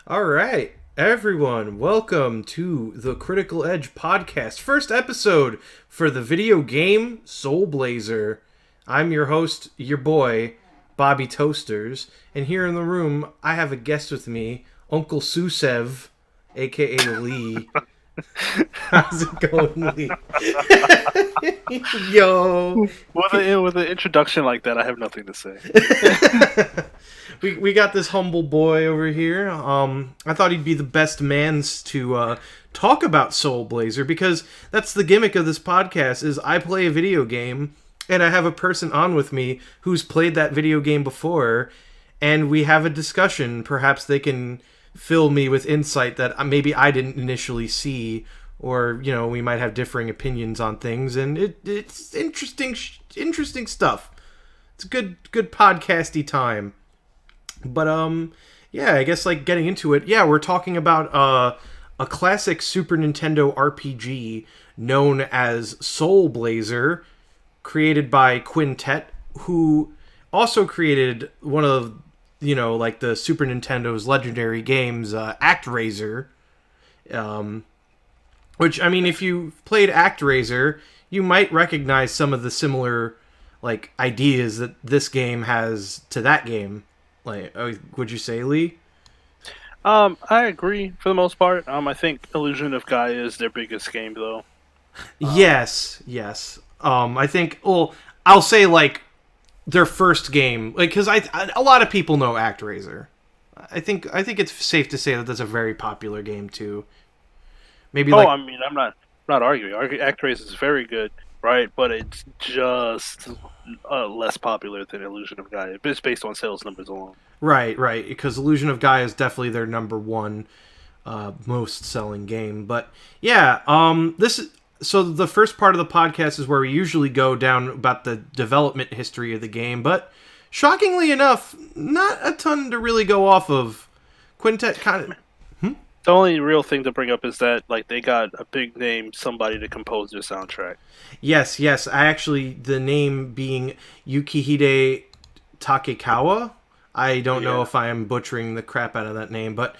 All right, everyone, welcome to the Critical Edge podcast. First episode for the video game Soul Blazer. I'm your host, your boy, Bobby Toasters, and here in the room I have a guest with me, Uncle Susev, aka Lee. How's it going, Lee? Yo. With an introduction like that, I have nothing to say. we got this humble boy over here. I thought he'd be the best man's to talk about Soul Blazer because that's the gimmick of this podcast. Is I play a video game and I have a person on with me who's played that video game before, and we have a discussion. Perhaps they can fill me with insight that maybe I didn't initially see, or we might have differing opinions on things, and it's interesting stuff. It's a good podcasty time. But yeah, I guess like getting into it. Yeah, we're talking about a classic Super Nintendo RPG known as Soul Blazer, created by Quintet, who also created one of like the Super Nintendo's legendary games, ActRaiser. Which, I mean, if you played ActRaiser, you might recognize some of the similar like ideas that this game has to that game. Like, would you say, Lee? I agree for the most part. I think Illusion of Gaia is their biggest game, though. Yes. I think. Well, I'll say like their first game, like because a lot of people know ActRaiser. I think it's safe to say that that's a very popular game too. Maybe Oh, like I mean, I'm not arguing. ActRaiser is very good, right? But it's just less popular than Illusion of Gaia. It's based on sales numbers alone. right, because Illusion of Gaia is definitely their number one most selling game. But yeah, this is so the first part of the podcast is where we usually go down about the development history of the game, but shockingly enough, not a ton to really go off of. Quintet kind of. The only real thing to bring up is that like they got a big name somebody to compose their soundtrack. Yes. I actually the name being Yukihide Takekawa. I don't know Yeah. if I am butchering the crap out of that name, but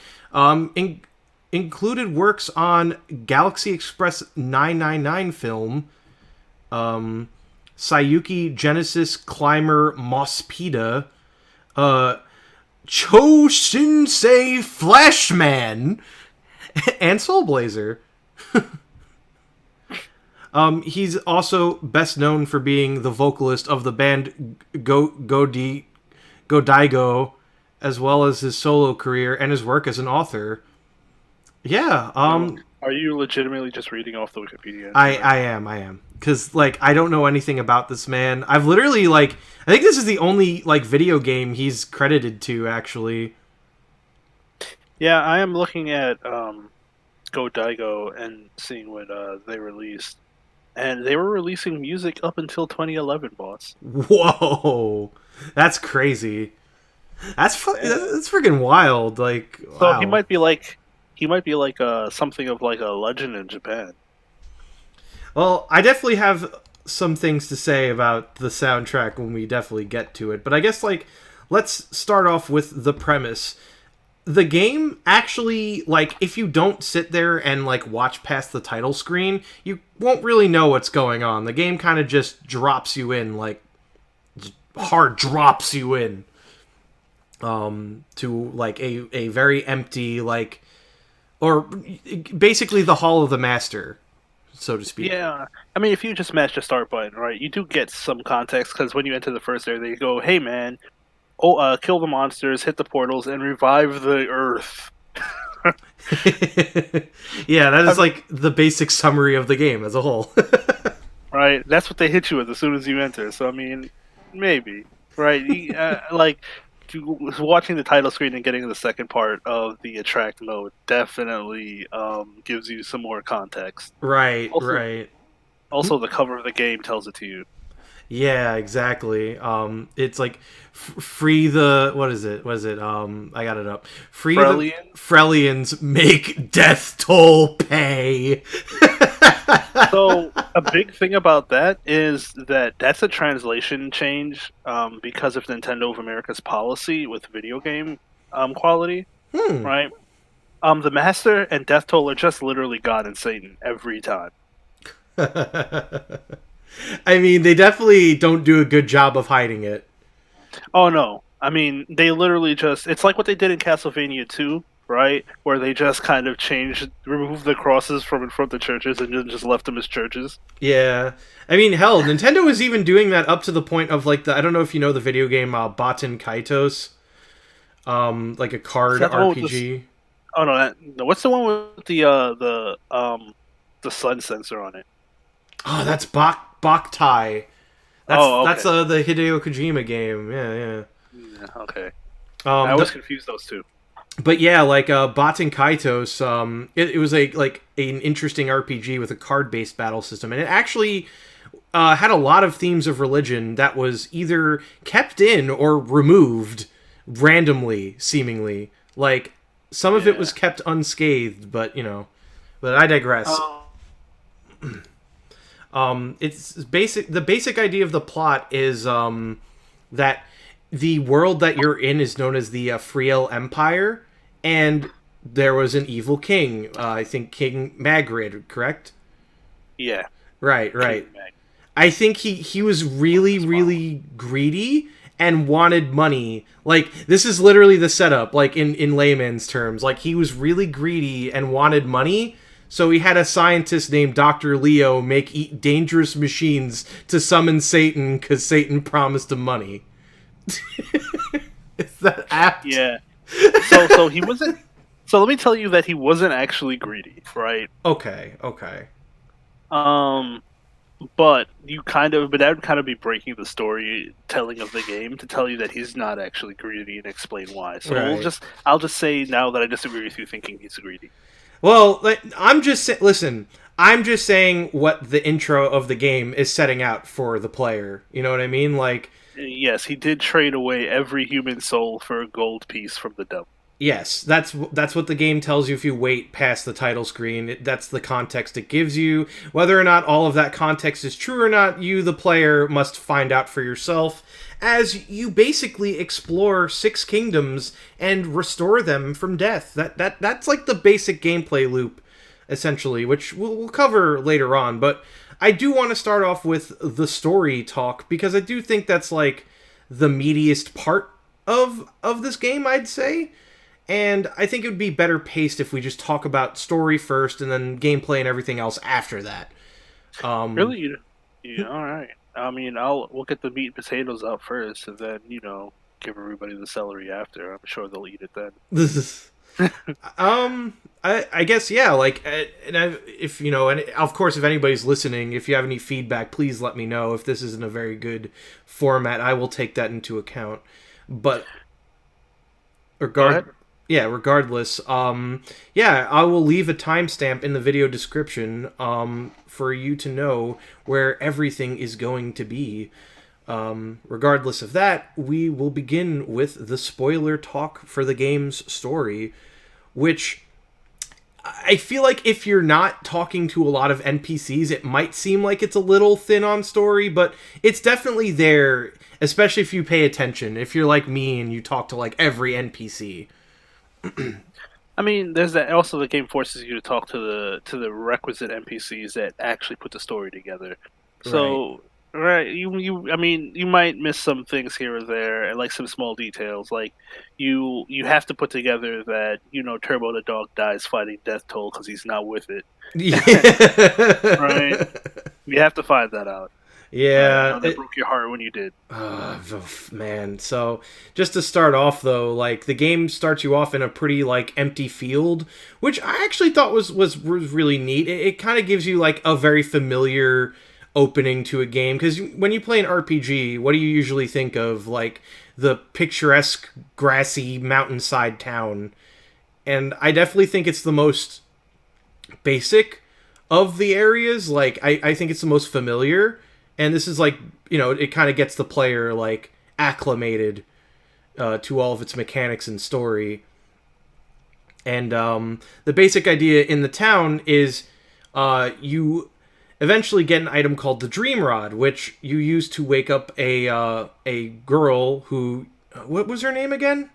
included works on Galaxy Express 999 film, Sayuki Genesis Climber Mospeda, uh, Cho Shinsei Flashman, and Soul Blazer. He's also best known for being the vocalist of the band Godigo, as well as his solo career and his work as an author. Yeah, Are you legitimately just reading off the Wikipedia I entry right I now? am I am because like I don't know anything about this man. I've literally like I think this is the only like video game he's credited to actually. Yeah, I am looking at Go Daigo and seeing what they released, and they were releasing music up until 2011, boss. Whoa, that's crazy. Yeah. That's freaking wild. Like So wow. he might be like something of like a legend in Japan. Well, I definitely have some things to say about the soundtrack when we definitely get to it, but I guess like let's start off with the premise. The game actually like if you don't sit there and like watch past the title screen, you won't really know what's going on. The game kind of just drops you in like hard drops you in to like a very empty like or basically the hall of the master, so to speak. Yeah, I mean, if you just match the start button, right, you do get some context because when you enter the first area, they go, "Hey, man, kill the monsters, hit the portals, and revive the Earth." Yeah, that I is mean, like the basic summary of the game as a whole. right? That's what they hit you with as soon as you enter. So I mean, maybe, right? Like watching the title screen and getting the second part of the attract mode definitely gives you some more context. Right, Also, right. also the cover of the game tells it to you. Yeah, exactly. It's like free the what is it? Was it? I got it up. Free the Frelia. Frelians make death toll pay. So a big thing about that is that that's a translation change because of Nintendo of America's policy with video game quality, Hmm. right? The Master and Death Toll are just literally God and Satan every time. I mean, they definitely don't do a good job of hiding it. Oh no. I mean, they literally just it's like what they did in Castlevania 2, right? Where they just kind of removed the crosses from in front of the churches and just left them as churches. Yeah. I mean, hell, Nintendo was even doing that up to the point of like the I don't know if you know the video game Baten Kaitos, like a Is card that the one with this? RPG. Oh no, no, what's the one with the sun sensor on it? Oh, that's Boktai. Oh, That's okay. the Hideo Kojima game. Yeah, yeah. Yeah, okay. I Um, always the, confuse those two. but yeah, like Baten Kaitos, it was a like an interesting RPG with a card-based battle system, and it actually had a lot of themes of religion that was either kept in or removed randomly, seemingly. Like some of it Yeah. was kept unscathed, but you know. But I digress. Oh. It's basic. The basic idea of the plot is that the world that you're in is known as the Friel Empire, and there was an evil king. I think King Magrid, correct? Yeah. Right, right. King Mag. I think he was really really greedy and wanted money. Like this is literally the setup. Like in layman's terms, like he was really greedy and wanted money. So he had a scientist named Dr. Leo make dangerous machines to summon Satan because Satan promised him money. Is that apt? Yeah. So he wasn't. So let me tell you that he wasn't actually greedy, right? Okay, okay. Um, but but that would kind of be breaking the storytelling of the game to tell you that he's not actually greedy and explain why. So Right. I'll just say now that I disagree with you thinking he's greedy. Well, I'm just listen. I'm just saying what the intro of the game is setting out for the player. You know what I mean? Like, Yes, he did trade away every human soul for a gold piece from the devil. yes, that's what the game tells you if you wait past the title screen. That's the context it gives you. Whether or not all of that context is true or not, you, the player, must find out for yourself as you basically explore six kingdoms and restore them from death. That's like the basic gameplay loop, essentially, which we'll cover later on. But I do want to start off with the story talk because I do think that's like the meatiest part of this game, I'd say. And I think it would be better paced if we just talk about story first and then gameplay and everything else after that. Um, Really? Yeah, all right. I mean, we'll get the meat and potatoes out first, and then give everybody the celery after. I'm sure they'll eat it then. this is, I guess yeah. Like, and if you know, and of course, if anybody's listening, if you have any feedback, please let me know. If this isn't a very good format, I will take that into account. But Go ahead. regardless, yeah, I will leave a timestamp in the video description for you to know where everything is going to be. Regardless of that, we will begin with the spoiler talk for the game's story, which I feel like if you're not talking to a lot of NPCs, it might seem like it's a little thin on story, but it's definitely there, especially if you pay attention. If you're like me and you talk to like every NPC. I mean, there's that. Also, the game forces you to talk to the requisite NPCs that actually put the story together. Right. So, right, I mean, you might miss some things here or there, and like some small details. Like, you have to put together that Turbo the dog dies fighting Death Toll because he's not with it. Right? Yeah. You have to find that out. Right? I Yeah. know that broke your heart when you did. Man. So, just to start off though, like the game starts you off in a pretty like empty field, which I actually thought was really neat. It kind of gives you like a very familiar opening to a game because when you play an RPG, what do you usually think of? Like the picturesque grassy mountainside town. And I definitely think it's the most basic of the areas. Like I think it's the most familiar, and this is like it kind of gets the player like acclimated to all of its mechanics and story. And the basic idea in the town is you eventually get an item called the Dream Rod, which you use to wake up a girl who what was her name again?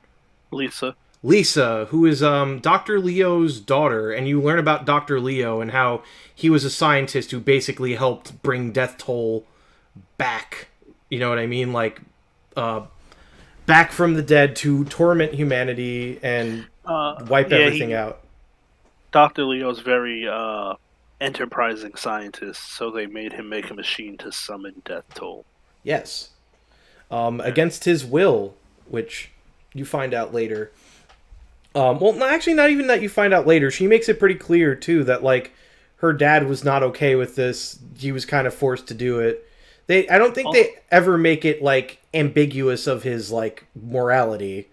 Lisa. Lisa, who is Dr. Leo's daughter, and you learn about Dr. Leo and how he was a scientist who basically helped bring death toll back. You know what I mean? Like uh, back from the dead to torment humanity and wipe Yeah, everything he out. Dr. Leo's very enterprising scientist, so they made him make a machine to summon death toll. Yes. Against his will, which you find out later. Well, no, actually, not even that you find out later. She makes it pretty clear, too, that, like, her dad was not okay with this. He was kind of forced to do it. I don't think Also, they ever make it, like, ambiguous of his, like, morality.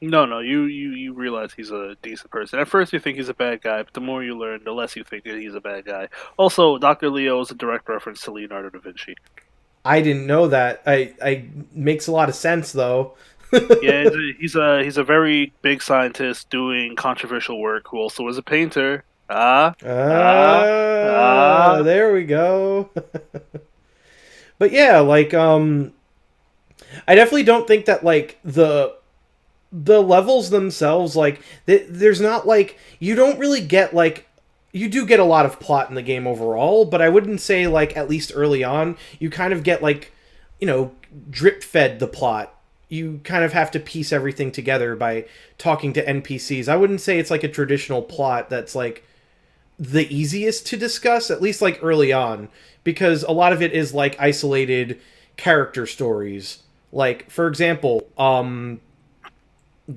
no, you realize he's a decent person. At first, you think he's a bad guy, but the more you learn, the less you think that he's a bad guy. Also, Dr. Leo is a direct reference to Leonardo da Vinci. I didn't know that. I makes a lot of sense, though. Yeah, he's a very big scientist doing controversial work who also is a painter. Ah, ah. There we go. But yeah, like, I definitely don't think that, like, the levels themselves, like, there's not, like, you don't really get, like, you do get a lot of plot in the game overall, but I wouldn't say, like, at least early on, you kind of get, like, drip fed the plot. You kind of have to piece everything together by talking to NPCs. I wouldn't say it's like a traditional plot that's like the easiest to discuss, at least like early on, because a lot of it is like isolated character stories. Like, for example,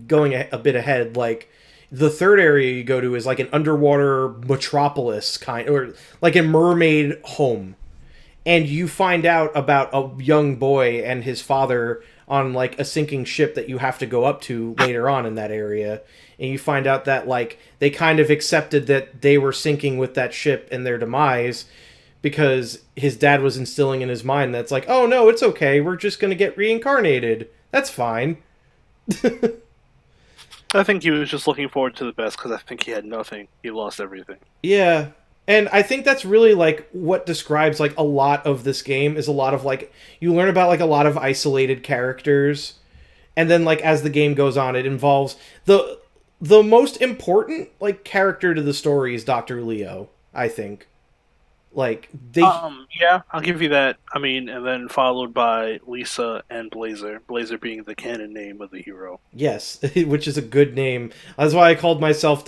going a bit ahead, like the third area you go to is like an underwater metropolis kind, or like a mermaid home, and you find out about a young boy and his father on like a sinking ship that you have to go up to later on in that area, and you find out that like they kind of accepted that they were sinking with that ship and their demise because his dad was instilling in his mind that's like, oh no, it's okay, we're just going to get reincarnated, that's fine. I think he was just looking forward to the best because I think he had nothing. He lost everything. Yeah. And I think that's really like what describes like a lot of this game is a lot of like you learn about like a lot of isolated characters, and then like as the game goes on it involves the most important like character to the story is Dr. Leo, I think. Like they Yeah, I'll give you that. I mean, and then followed by Lisa and Blazer. Blazer being the canon name of the hero. yes, which is a good name. That's why I called myself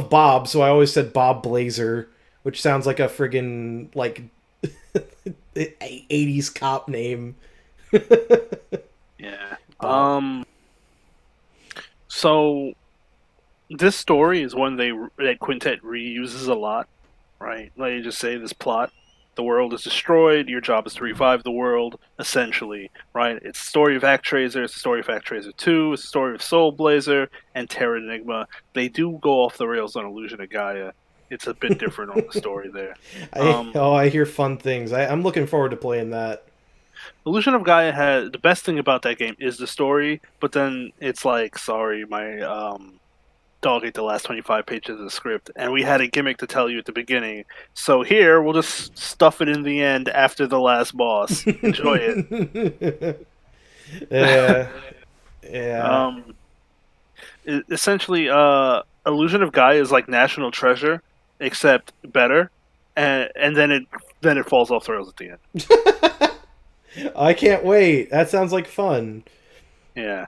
Bob, so I always said Bob Blazer, which sounds like a friggin' like 80s cop name. Yeah. Bob. So this story is one that Quintet reuses a lot, right? Let me just say this plot. The world is destroyed. Your job is to revive the world, essentially, right? It's the story of Actraiser. It's the story of Actraiser 2. It's the story of Soul Blazer and Terra Enigma. They do go off the rails on Illusion of Gaia. It's a bit different on the story there. I hear fun things. I'm looking forward to playing that. Illusion of Gaia has the best thing about that game is the story, but then it's like, sorry, my dog ate the last 25 pages of the script, and we had a gimmick to tell you at the beginning. So here, we'll just stuff it in the end after the last boss. Enjoy it. Yeah, yeah. Essentially, Illusion of Gaia is like National Treasure, except better, and then it falls off the rails at the end. I can't wait. That sounds like fun. Yeah.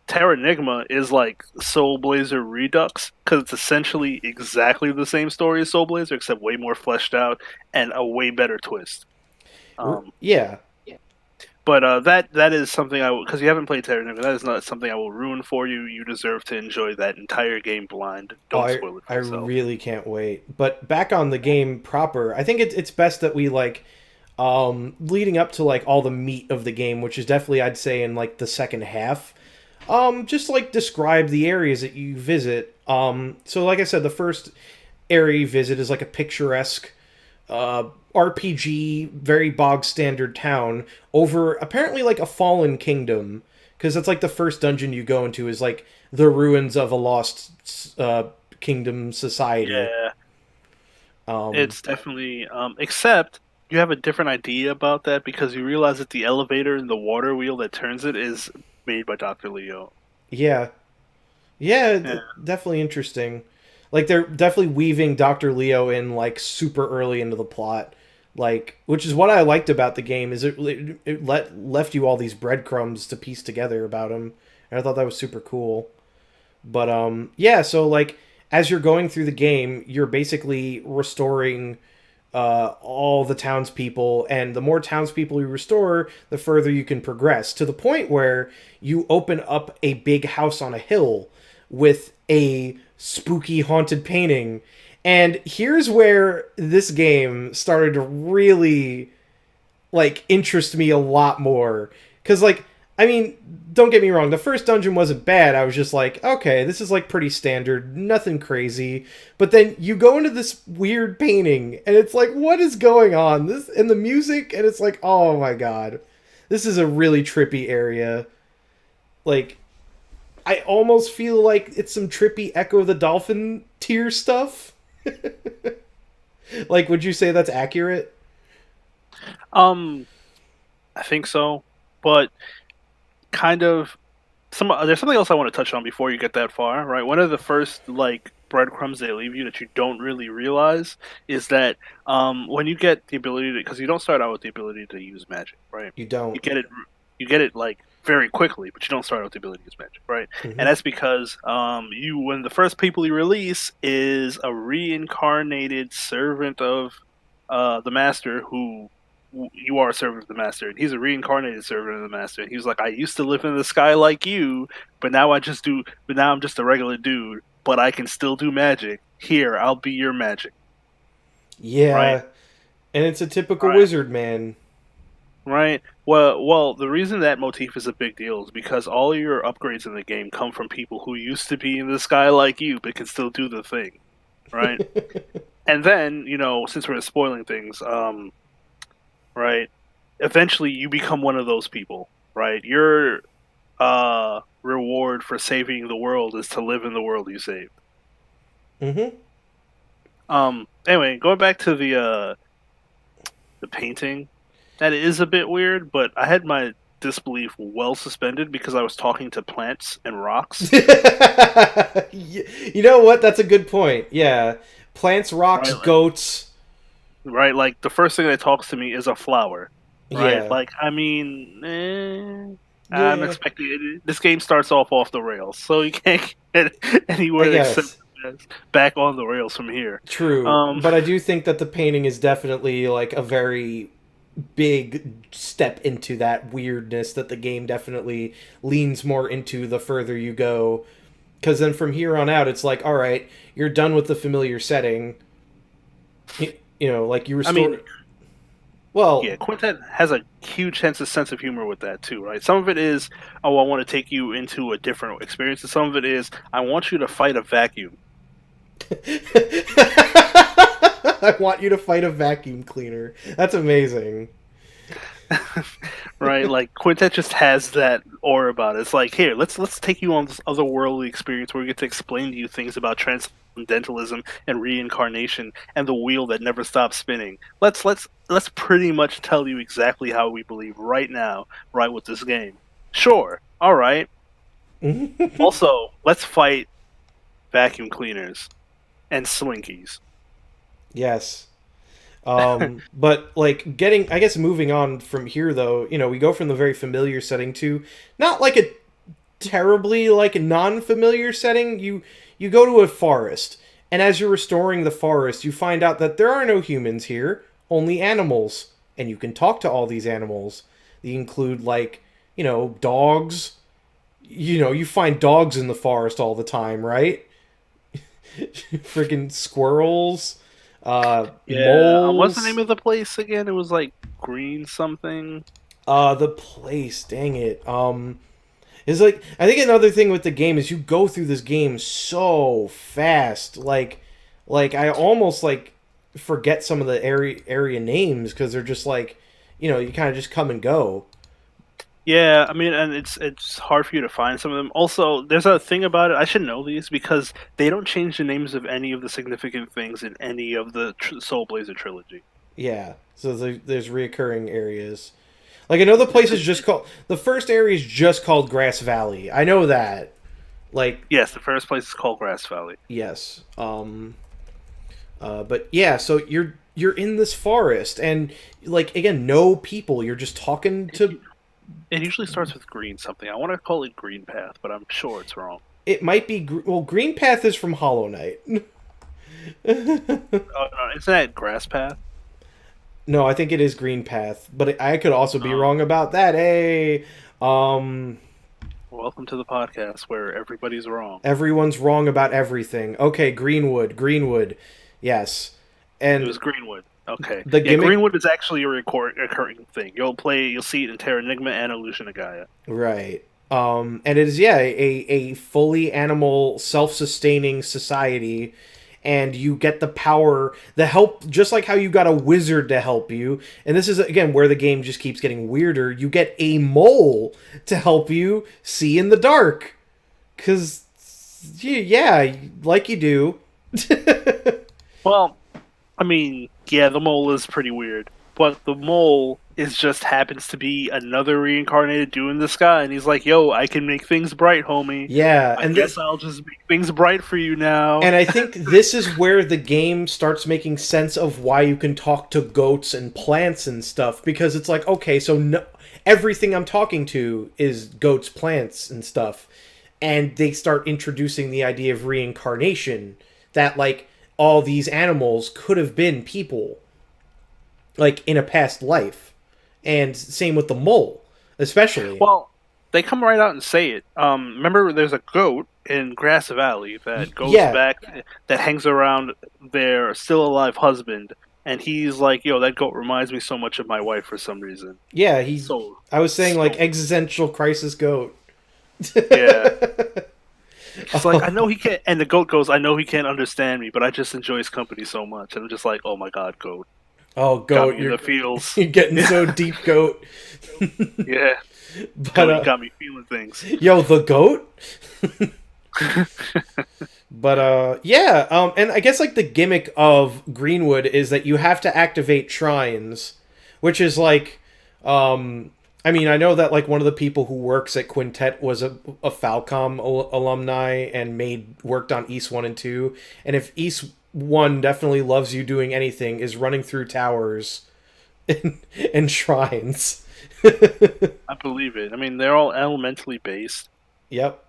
Terra Enigma is like Soul Blazer Redux because it's essentially exactly the same story as Soul Blazer, except way more fleshed out and a way better twist. Yeah. But that is something because you haven't played Terra Enigma, that is not something I will ruin for you. You deserve to enjoy that entire game blind. Oh, Don't spoil it I for yourself. really can't wait. But back on the game proper, I think it's best that we like leading up to like all the meat of the game, which is definitely I'd say in like the second half. Just like describe the areas that you visit. So like I said, the first area you visit is like a picturesque RPG, very bog standard town over apparently like a fallen kingdom, because that's like the first dungeon you go into is like the ruins of a lost kingdom society. Yeah, Um, it's definitely except you have a different idea about that because you realize that the elevator and the water wheel that turns it is made by Dr. Leo. yeah, Yeah, Yeah. definitely interesting. Like they're definitely weaving Dr. Leo in like super early into the plot. Like, which is what I liked about the game is left you all these breadcrumbs to piece together about him. And I thought that was super cool. But yeah, so like as you're going through the game, you're basically restoring all the townspeople, and the more townspeople you restore, the further you can progress to the point where you open up a big house on a hill with a spooky haunted painting. And here's where this game started to really like interest me a lot more because like I mean, don't get me wrong, the first dungeon wasn't bad. I was just like, okay, this is like pretty standard, nothing crazy. But then you go into this weird painting and it's like, what is going on? This and the music, and it's like, oh my god. This is a really trippy area. Like I almost feel like it's some trippy Echo the Dolphin tier stuff. Like would you say that's accurate? Um, I think so, but kind of there's something else I want to touch on before you get that far, right? One of the first like breadcrumbs they leave you that you don't really realize is that when you get the ability to, because you don't start out with the ability to use magic, right? You You don't. get it, you get it like very quickly, but you don't start out with the ability to use magic, right? And Mhm. that's because you when the first people you release is a reincarnated servant of the master who you are a servant of the master, and he's a reincarnated servant of the master. And he was like, I used to live in the sky like you, but now I just do. But now I'm just a regular dude, but I can still do magic. Here, I'll be your magic. Right, Yeah, and it's a typical right, wizard man. right. Well, the reason that motif is a big deal is because all your upgrades in the game come from people who used to be in the sky like you, but can still do the thing. Right, and then since we're spoiling things, right, eventually you become one of those people. Right, you're reward for saving the world is to live in the world you saved. Mm-hmm. Anyway, going back to the painting, that is a bit weird, but I had my disbelief well suspended because I was talking to plants and rocks. You know what? That's a good point. Yeah, plants, rocks, Right, like, goats. right, like the first thing that talks to me is a flower. Right, Yeah, like I mean, I'm yeah. expecting this game starts off the rails, so you can't get I anywhere except guess back on the rails from here. true, Um, but I do think that the painting is definitely like a very big step into that weirdness that the game definitely leans more into the further you go. Because then from here on out, it's like, all right, you're done with the familiar setting. You know, like you I mean, restore. Well, yeah, Quintet has a huge sense of humor with that too, right? Some of it is, oh, I want to take you into a different experience, and some of it is, I want you to fight a vacuum, I want you to fight a vacuum cleaner. That's amazing. right? Like Quintet just has that aura about it. It's like, here, let's take you on this otherworldly experience where we get to explain to you things about transcendentalism and reincarnation and the wheel that never stops spinning. Let's pretty much tell you exactly how we believe right now, right with this game. Sure, all right. Also, let's fight vacuum cleaners and slinkies. Yes. But like getting, I guess moving on from here though, you know, we go from the very familiar setting to not like a terribly like non-familiar setting. You go to a forest, and as you're restoring the forest, you find out that there are no humans here, only animals, and you can talk to all these animals. They include like, you know, dogs. You know, you find dogs in the forest all the time, right? Freaking squirrels, Yeah, what's the name moles. of the place again? It was like green something. The place, dang it. Is like I think another thing with the game is you go through this game so fast. Like I almost like forget some of the area names because they're just like, you know, you kind of just come and go. Yeah, I mean, and it's hard for you to find some of them. Also, there's a thing about it. I should know these because they don't change the names of any of the significant things in any of the Soul Blazer trilogy. Yeah. So there's reoccurring areas. Like another place is just called the first area is just called Grass Valley. I know that. Like, Yes, the first place is called Grass Valley. yes. But yeah, so you're in this forest, and like again, no people. You're just talking to. It usually starts with green something. I want to call it Green Path, but I'm sure it's wrong. It might be well. Green Path is from Hollow Knight. Oh no, isn't that Grass Path? No, I think it is Green Path, but I could also be Oh, wrong about that. Hey, um, welcome to the podcast where everybody's wrong. everyone's wrong about everything. Okay, Greenwood, Greenwood, yes, It and was Greenwood. Okay, the yeah, gimmick, Greenwood is actually a recurring thing. You'll see it in Terra Enigma and Illusion of Gaia. right? And it is a fully animal, self-sustaining society, and you get the power, the help, just like how you got a wizard to help you. And this is again where the game just keeps getting weirder. You get a mole to help you see in the dark, because yeah, like you do. Well, I mean, yeah, the mole is pretty weird, but the mole is just happens to be another reincarnated dude in the sky, and he's like, "Yo, I can make things bright, homie. Yeah, I guess I'll just make things bright for you now." and I think this is where the game starts making sense of why you can talk to goats and plants and stuff, because it's like, okay, so no, everything I'm talking to is goats, plants, and stuff. And they start introducing the idea of reincarnation, that like all these animals could have been people, like in a past life. And same with the mole, especially. Well, they come right out and say it. Remember, there's a goat in Grass Valley that goes Yeah, back, that hangs around their still alive husband, and he's like, "Yo, that goat reminds me so much of my wife for some reason." yeah, he So, I was saying like so existential crisis goat. yeah. It's like I know he can't, and the goat goes, "I know he can't understand me, but I just enjoy his company so much." And I'm just like, "Oh my god, goat, Oh, got goat, me in the feels." you're getting so deep, goat. Yeah, But goat, you got me feeling things. yo, the goat. But yeah, and I guess like the gimmick of Greenwood is that you have to activate shrines, which is like, I mean, I know that like one of the people who works at Quintet was a Falcom alumni and worked on East 1 and 2, and if East 1 definitely loves you doing anything, is running through towers and, and shrines. I believe it. I mean, they're all elementally based. Yep.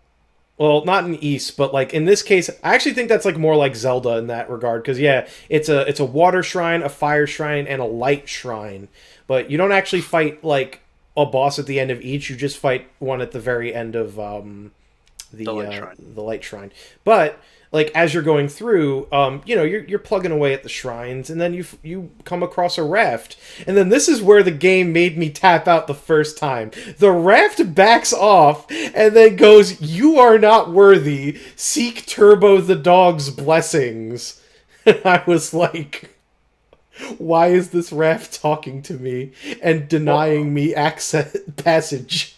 Well, not in East, but like in this case, I actually think that's like more like Zelda in that regard. Because yeah, it's a water shrine, a fire shrine, and a light shrine. But you don't actually fight like a boss at the end of each. You just fight one at the very end of the light shrine. But like as you're going through, you're plugging away at the shrines, and then you come across a raft, and then this is where the game made me tap out the first time. The raft backs off and then goes, "You are not worthy. Seek Turbo the dog's blessings." And I was like, why is this raft talking to me and denying me access passage?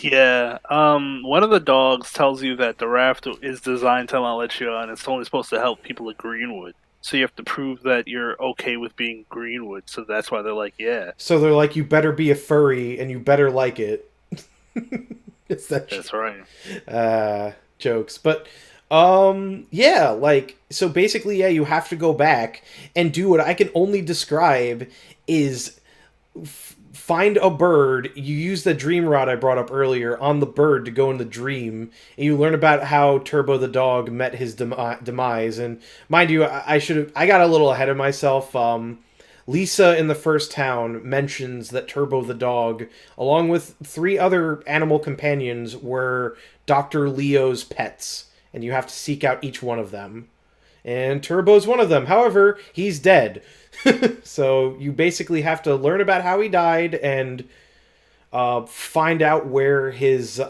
Yeah. One of the dogs tells you that the raft is designed to not let you on. It's only supposed to help people at Greenwood. So you have to prove that you're okay with being Greenwood. So that's why they're like, yeah, So they're like, you better be a furry and you better like it. It's that that's right. jokes. But yeah, like so basically yeah, you have to go back and do what I can only describe is find a bird. You use the dream rod I brought up earlier on the bird to go in the dream, and you learn about how Turbo the dog met his demise. And mind you, I got a little ahead of myself. Lisa in the first town mentions that Turbo the dog, along with 3 other animal companions, were Dr. Leo's pets, and you have to seek out each one of them. And Turbo's one of them. However, he's dead. So you basically have to learn about how he died and find out where his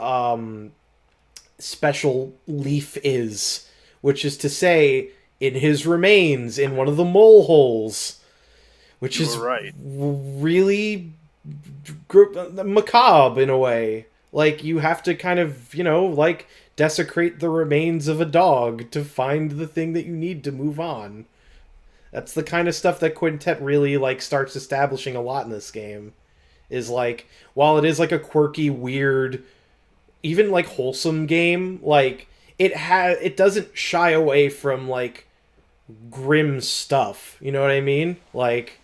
special leaf is, which is to say, in his remains in one of the mole holes, which You is were right. really macabre in a way. Like you have to kind of, like desecrate the remains of a dog to find the thing that you need to move on. That's the kind of stuff that Quintet really like starts establishing a lot in this game. Is like, while it is like a quirky, weird, even like wholesome game, like it doesn't shy away from like grim stuff. You know what I mean? Like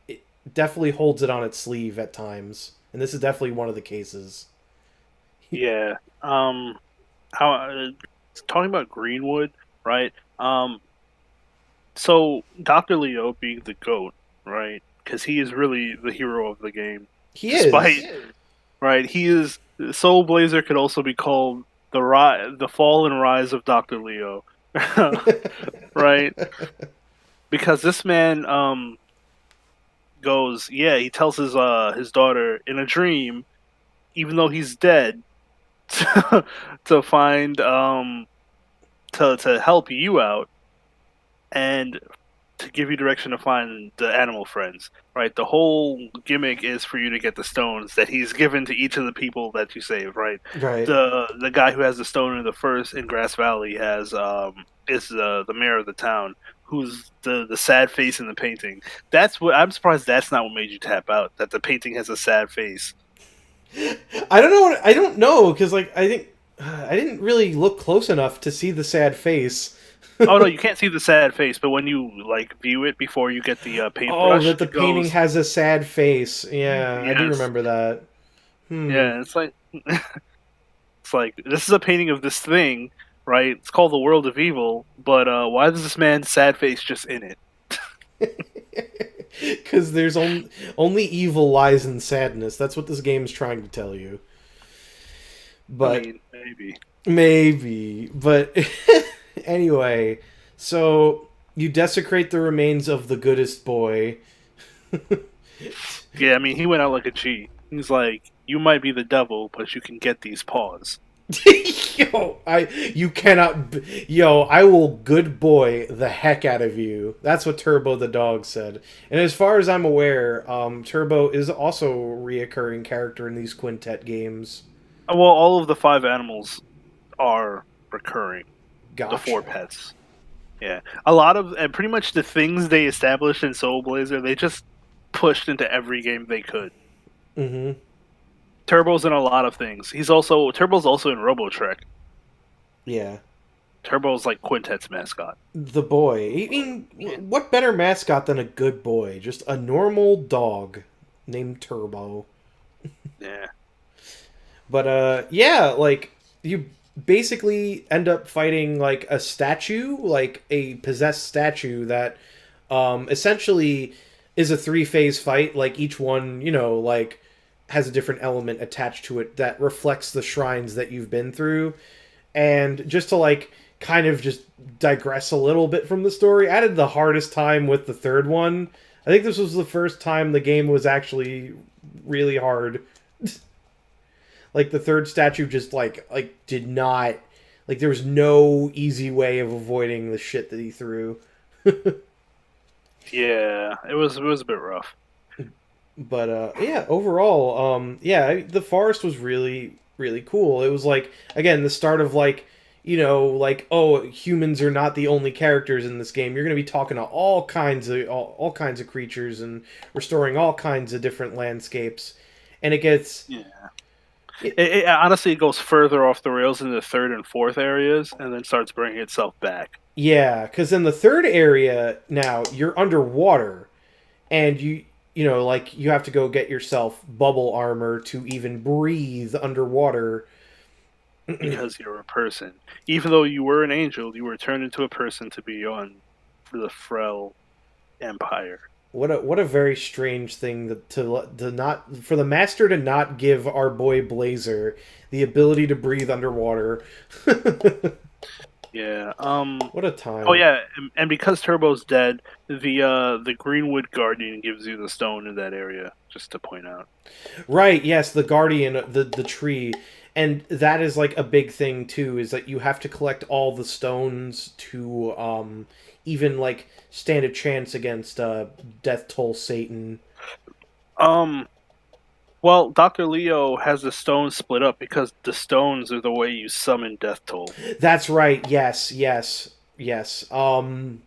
it definitely holds it on its sleeve at times, and this is definitely one of the cases. Yeah. How talking about Greenwood, right? So Dr. Leo being the goat, right? Because he is really the hero of the game. He Despite is. right, he is Soul Blazer could also be called the fall and rise of Dr. Leo, right? Because this man goes, yeah, he tells his daughter in a dream, even though he's dead, to find to help you out and to give you direction to find the animal friends. Right, the whole gimmick is for you to get the stones that he's given to each of the people that you save. Right, Right. the guy who has the stone in the first in Grass Valley has is the mayor of the town, who's the sad face in the painting. That's what I'm surprised. That's not what made you tap out. That the painting has a sad face. I don't know. I don't know because like I think I didn't really look close enough to see the sad face. Oh no, you can't see the sad face, but when you like view it before you get the Oh, paintbrush, that the it painting goes has a sad face. Yeah, I do yes, remember that. Hmm. yeah. It's like it's like this is a painting of this thing, right? It's called the World of Evil, but why is this man's sad face just in it? Because there's only evil lies in sadness. That's what this game's trying to tell you. I But mean, maybe. maybe. But anyway, so you desecrate the remains of the goodest boy. Yeah, I mean, he went out like a G. He's like, you might be the devil, but you can get these paws. You cannot yo, I will good boy the heck out of you. That's what Turbo the dog said. And as far as I'm aware, Turbo is also a reoccurring character in these quintet games. Well, all of the five animals are recurring. The four Gotcha. pets. Yeah, a lot of and pretty much the things they established in Soul Blazer, they just pushed into every game they could. Mm-hmm. Turbo's in a lot of things. Turbo's also in RoboTrek. Yeah. Turbo's like Quintet's mascot. The boy. I mean, what better mascot than a good boy? Just a normal dog named Turbo. Yeah. But yeah, like you basically end up fighting like a statue, like a possessed statue that essentially is a three-phase fight. Like each one, like has a different element attached to it that reflects the shrines that you've been through. And just to like kind of just digress a little bit from the story, I had the hardest time with the third one. I think this was the first time the game was actually really hard. Like the third statue just like did not, like there was no easy way of avoiding the shit that he threw. Yeah, it was a bit rough. But yeah, overall, yeah, the forest was really cool. It was like again the start of like like oh humans are not the only characters in this game. You're going to be talking to all kinds of creatures and restoring all kinds of different landscapes, and it gets Yeah. Honestly, it goes further off the rails in the third and fourth areas, and then starts bringing itself back. yeah, because in the third area now you're underwater, and like you have to go get yourself bubble armor to even breathe underwater. Because you're a person. Even though you were an angel, you were turned into a person to be on the Frel Empire. What a very strange thing to not for the master to not give our boy Blazer the ability to breathe underwater. Yeah. What a Oh time. yeah, and because Turbo's dead, the Greenwood Guardian gives you the stone in that area. Just to point out. Right, yes, the guardian, the tree, and that is like a big thing too. Is that you have to collect all the stones to even like stand a chance against Death Toll Satan. Um. Well, Doctor Leo has the stones split up because the stones are the way you summon Death Toll. That's right. Yes, yes, yes. And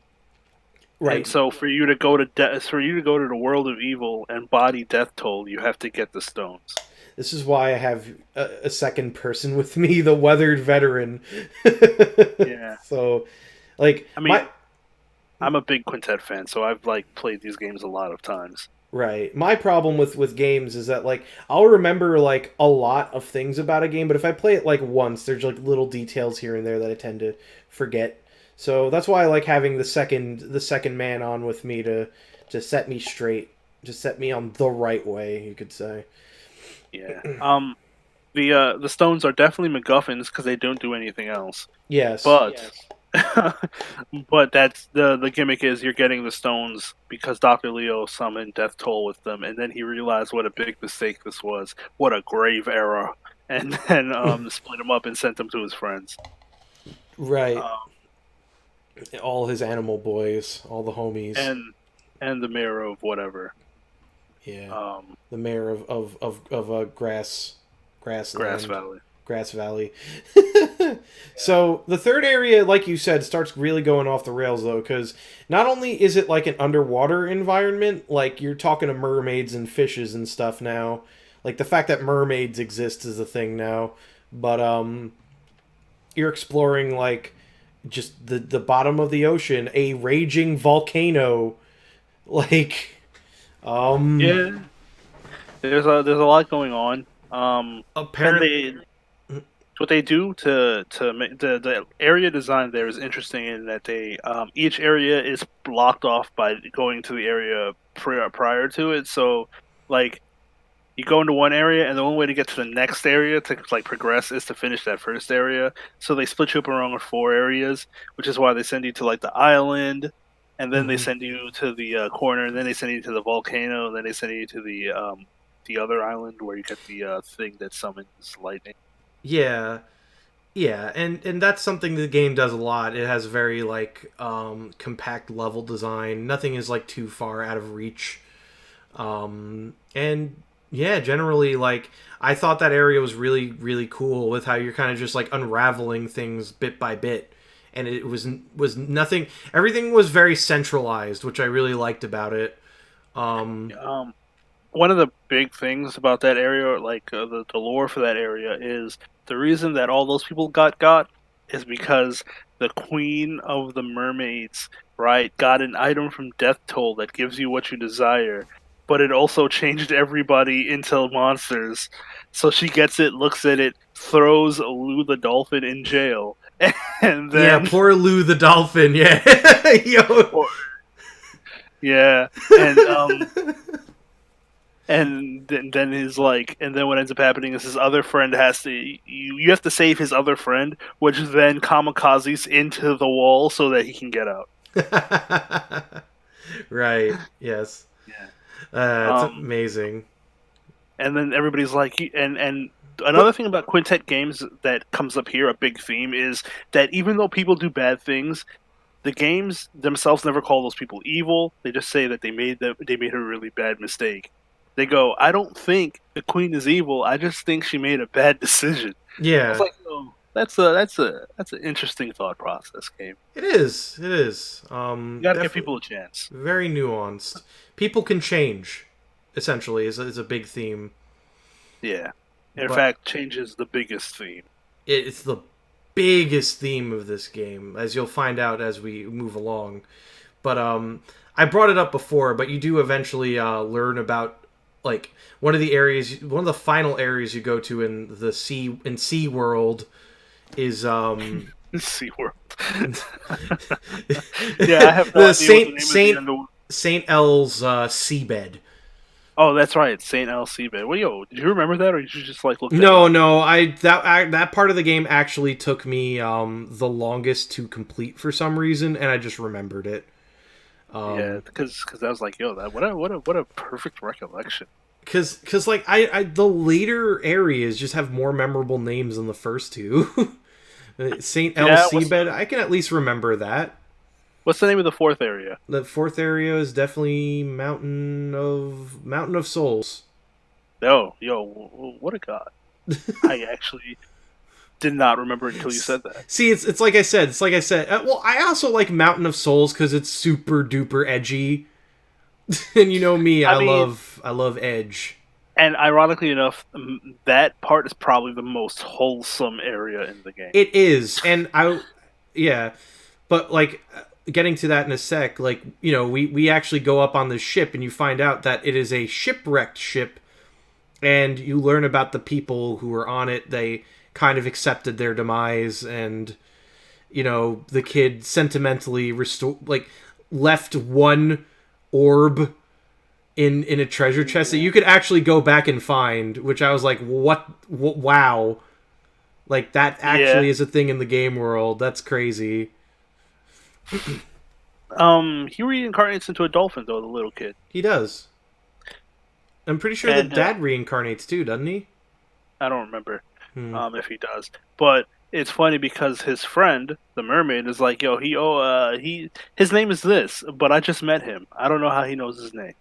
Right. so for you to go to the world of evil and body Death Toll, you have to get the stones. This is why I have a second person with me, the weathered veteran. Yeah. So, like, I mean, I'm a big Quintet fan, so I've like played these games a lot of times. right. My problem with games is that like I'll remember like a lot of things about a game, but if I play it like once, there's like little details here and there that I tend to forget. So that's why I like having the second man on with me to set me straight, to set me on the right way, you could say. Yeah. The stones are definitely MacGuffins because they don't do anything else. Yes. But but that's the gimmick is you're getting the stones because Dr. Leo summoned Death Toll with them, and then he realized what a big mistake this was, what a grave error, and then split them up and sent them to his friends. Right. Um, All his animal boys, all the homies. and the mayor of whatever. Yeah. Um, The mayor of a grassland. Grass Valley. Grass Valley. So the third area, like you said, starts really going off the rails though, because not only is it like an underwater environment, like you're talking to mermaids and fishes and stuff now. Like the fact that mermaids exist is a thing now, but you're exploring like just the bottom of the ocean, a raging volcano, like Yeah, there's a lot going on. apparently. What they do to make the area design there is interesting in that they each area is blocked off by going to the area prior to it. So like you go into one area and the only way to get to the next area to like progress is to finish that first area. So they split you up around 4 areas, which is why they send you to like the island, and then they Mhm. send you to the corner, and then they send you to the volcano, and then they send you to the other island where you get the thing that summons lightning. Yeah, yeah, and that's something the game does a lot. It has very like compact level design. Nothing is like too far out of reach. And yeah, generally like I thought that area was really cool with how you're kind of just like unraveling things bit by bit. And it was nothing. Everything was very centralized, which I really liked about it. Um, One of the big things about that area, like the lore for that area, is the reason that all those people got is because the queen of the mermaids, right, got an item from Death Toll that gives you what you desire, but it also changed everybody into monsters. So she gets it, looks at it, throws Lou the dolphin in jail, and yeah, then poor Lou the dolphin. Yeah, yo. or, yeah, and then his like, and then what ends up happening is his other friend has to you have to save his other friend, which then kamikazes into the wall so that he can get out. Right. Yes. Yeah. It's Um, amazing. and then everybody's like, and But another thing about Quintet games that comes up here, a big theme is that even though people do bad things, the games themselves never call those people evil. They just say that they made a really bad mistake. They go, I don't think the queen is evil. I just think she made a bad decision. I was yeah, like, oh, that's an interesting thought process game. it is. It is. You got to give Definitely people a chance. very nuanced. People can change. Essentially, is a big theme. Yeah. In But fact, change is the biggest theme. it's the biggest theme of this game, as you'll find out as we move along. But I brought it up before, but you do eventually learn about like one of the final areas you go to in the Sea World is SeaWorld. Yeah, I have no the idea what the name of the underwater. Saint L's seabed. Oh, that's right, Saint L. Seabed. Well, yo, did you remember that, or did you just like look that No, up? no, that part of the game actually took me the longest to complete for some reason, and I just remembered it. Yeah, because I was like, yo, that what a perfect recollection. Cause like I the later areas just have more memorable names than the first two. Saint L Yeah, Seabed, I can at least remember that. what's the name of the fourth area? The fourth area is definitely Mountain of Souls. Oh, yo, what a god! I actually did not remember until you said that. See, it's like I said. It's like I said. Well, I also like Mountain of Souls because it's super duper edgy, and you know me, I mean, I love edge. And ironically enough, that part is probably the most wholesome area in the game. It is, and yeah, but like getting to that in a sec, like we actually go up on this ship and you find out that it is a shipwrecked ship, and you learn about the people who were on it. They kind of accepted their demise, and the kid sentimentally left one orb in a treasure chest that you could actually go back and find, which I was like, what wow. Like, that Yeah. actually is a thing in the game world. That's crazy. He reincarnates into a dolphin though, the little kid. He does. I'm pretty sure the And dad reincarnates too, doesn't he? I don't remember Hmm. if he does. But it's funny because his friend, the mermaid, is like, "Yo, he his name is this, but I just met him. I don't know how he knows his name."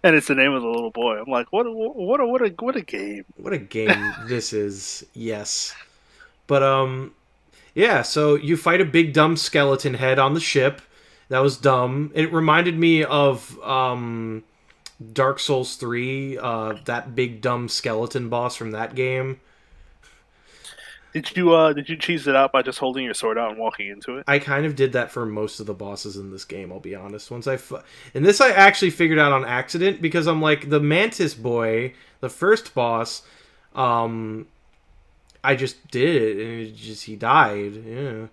And it's the name of the little boy. I'm like, what a game. What a game this is. Yes. But yeah, so you fight a big dumb skeleton head on the ship. That was dumb. It reminded me of Dark Souls 3, that big dumb skeleton boss from that game. Did you cheese it out by just holding your sword out and walking into it? I kind of did that for most of the bosses in this game, I'll be honest. And this I actually figured out on accident, because I'm like, the Mantis boy, the first boss, um I just did it, and he died. Yeah.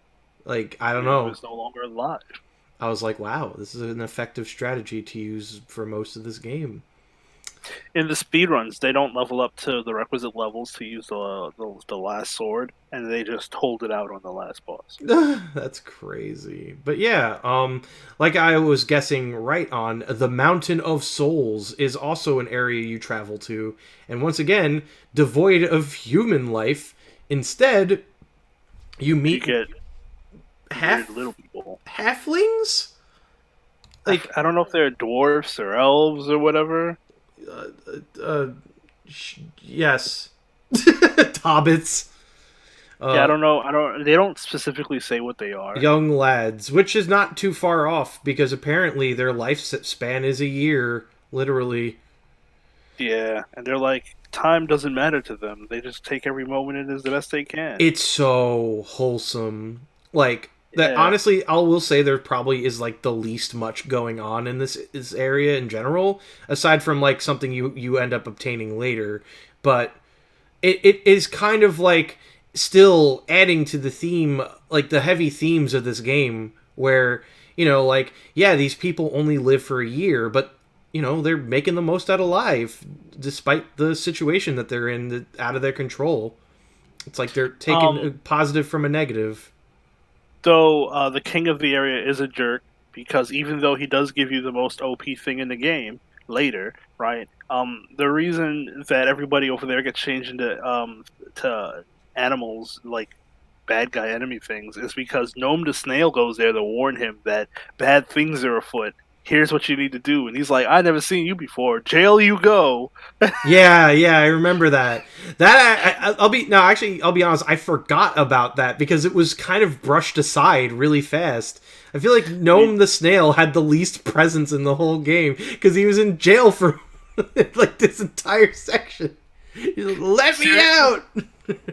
Like, I don't He know. was no longer alive. I was like, wow, this is an effective strategy to use for most of this game. In the speedruns, they don't level up to the requisite levels to use the last sword, and they just hold it out on the last boss. That's crazy. But yeah, like I was guessing right on, the Mountain of Souls is also an area you travel to, and once again, devoid of human life. Instead, you You meet get weird half little people. halflings? Like, I don't know if they're dwarfs or elves or whatever. uh, uh yes. Hobbits. Yeah, I Uh don't know. I don't. They don't specifically say what they are. Young lads, which is not too far off, because apparently their lifespan is a year, literally. Yeah, and they're like, time doesn't matter to them. They just take every moment in as the best they can. It's so wholesome. Like, that, Yeah. honestly, I will say there probably is like the least much going on in this area in general, aside from like something you end up obtaining later. But it is kind of like still adding to the theme, like the heavy themes of this game, where like, yeah, these people only live for a year, but they're making the most out of life despite the situation that they're in, out of their control. It's like they're taking a Um. positive from a negative. Though the king of the area is a jerk because even though he does give you the most OP thing in the game later, right? The reason that everybody over there gets changed into to animals like bad guy enemy things is because Gnome the Snail goes there to warn him that bad things are afoot. Here's what you need to do, and he's like, "I never seen you before. Jail you go." Yeah, I remember that. I'll be no, actually, I'll be honest. I forgot about that because it was kind of brushed aside really fast. I feel like You, Gnome the Snail had the least presence in the whole game because he was in jail for like this entire section. He's like, let me seriously? out.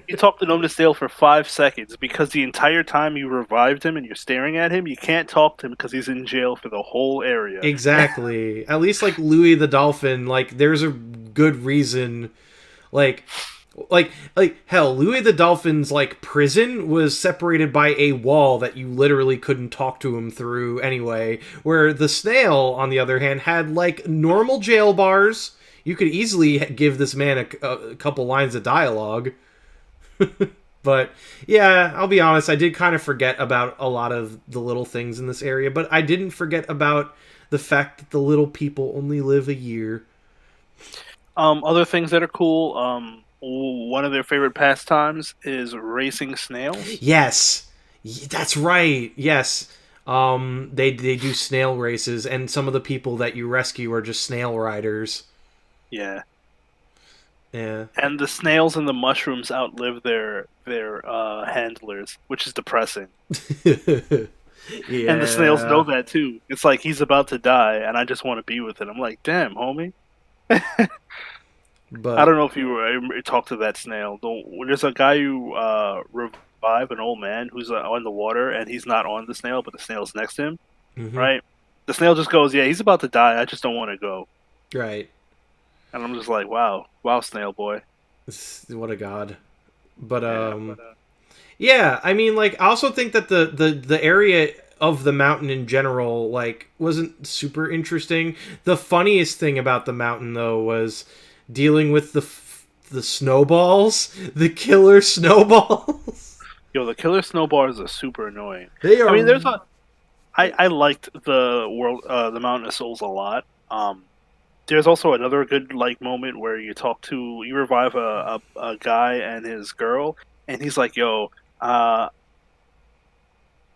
You talk to Gnome to Stale for 5 seconds because the entire time you revived him and you're staring at him, you can't talk to him because he's in jail for the whole area. Exactly. At least like Louis the Dolphin, like there's a good reason. Like like hell, Louis the Dolphin's like prison was separated by a wall that you literally couldn't talk to him through anyway. Where the snail, on the other hand, had like normal jail bars. You could easily give this man a couple lines of dialogue. But yeah, I'll be honest, I did kind of forget about a lot of the little things in this area, but I didn't forget about the fact that the little people only live a year. Other things that are cool. One of their favorite pastimes is racing snails. Yes, that's right. Yes, they do snail races, and some of the people that you rescue are just snail riders. Yeah, Yeah. and the snails and the mushrooms outlive their handlers, which is depressing. And the snails know Yeah. that too. It's like he's about to die, and I just want to be with it. I'm like, damn, homie. I But don't know if you talked to that snail. There's a guy who revive an old man who's on the water, and he's not on the snail, but the snail's next to him. mhm, Right? The snail just goes, "Yeah, he's about to die. I just don't want to go." right. And I'm just like, "Wow, wow, snail boy." What a god. But Yeah, but yeah, I mean, like, I also think that the area of the mountain in general, like, wasn't super interesting. The funniest thing about the mountain, though, was dealing with the snowballs, the killer snowballs. yo, the killer snowballers are super annoying. They I are. mean, I liked the Mountain of Souls a lot. There's also another good like moment where you revive a guy and his girl, and he's like, "Yo, uh,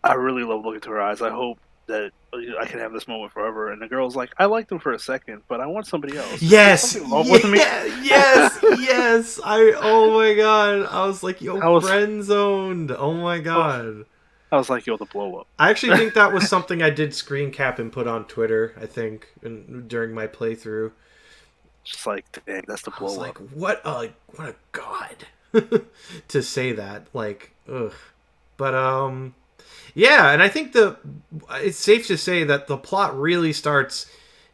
I really love looking to her eyes. I hope that I can have this moment forever." And the girl's like, "I liked him for a second, but I want somebody else. Is there Yes, something wrong with me?" yeah, yes, yes. Oh my god. I was like, yo, I was, friend zoned. Oh my I was, god. I was like, "Yo, the blow up." I actually think that was something I did screen cap and put on Twitter, I think, during my playthrough. Just like, dang, that's the I was blow like, up. what a god to say that. Like, ugh. But yeah, and I think it's safe to say that the plot really starts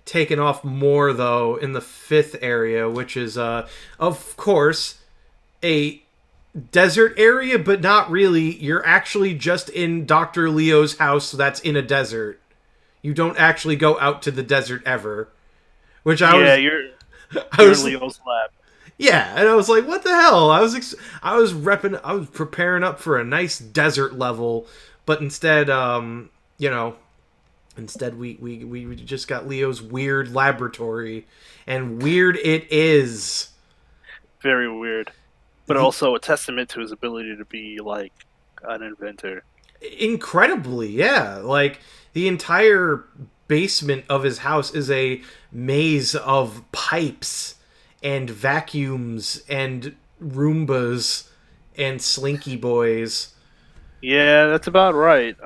taking off more though in the fifth area, which is of course a desert area, but not really. You're actually just in Dr. Leo's house that's in a desert. You don't actually go out to the desert ever. Which Yeah, I you're in was Leo's lab. yeah, and I was like, what the hell? I was preparing up for a nice desert level, but instead you know, instead we just got Leo's weird laboratory, and weird it is. Very weird, but The also a testament to his ability to be like an inventor. incredibly, yeah, like the entire basement of his house is a maze of pipes and vacuums and Roombas and Slinky Boys. Yeah, that's about right.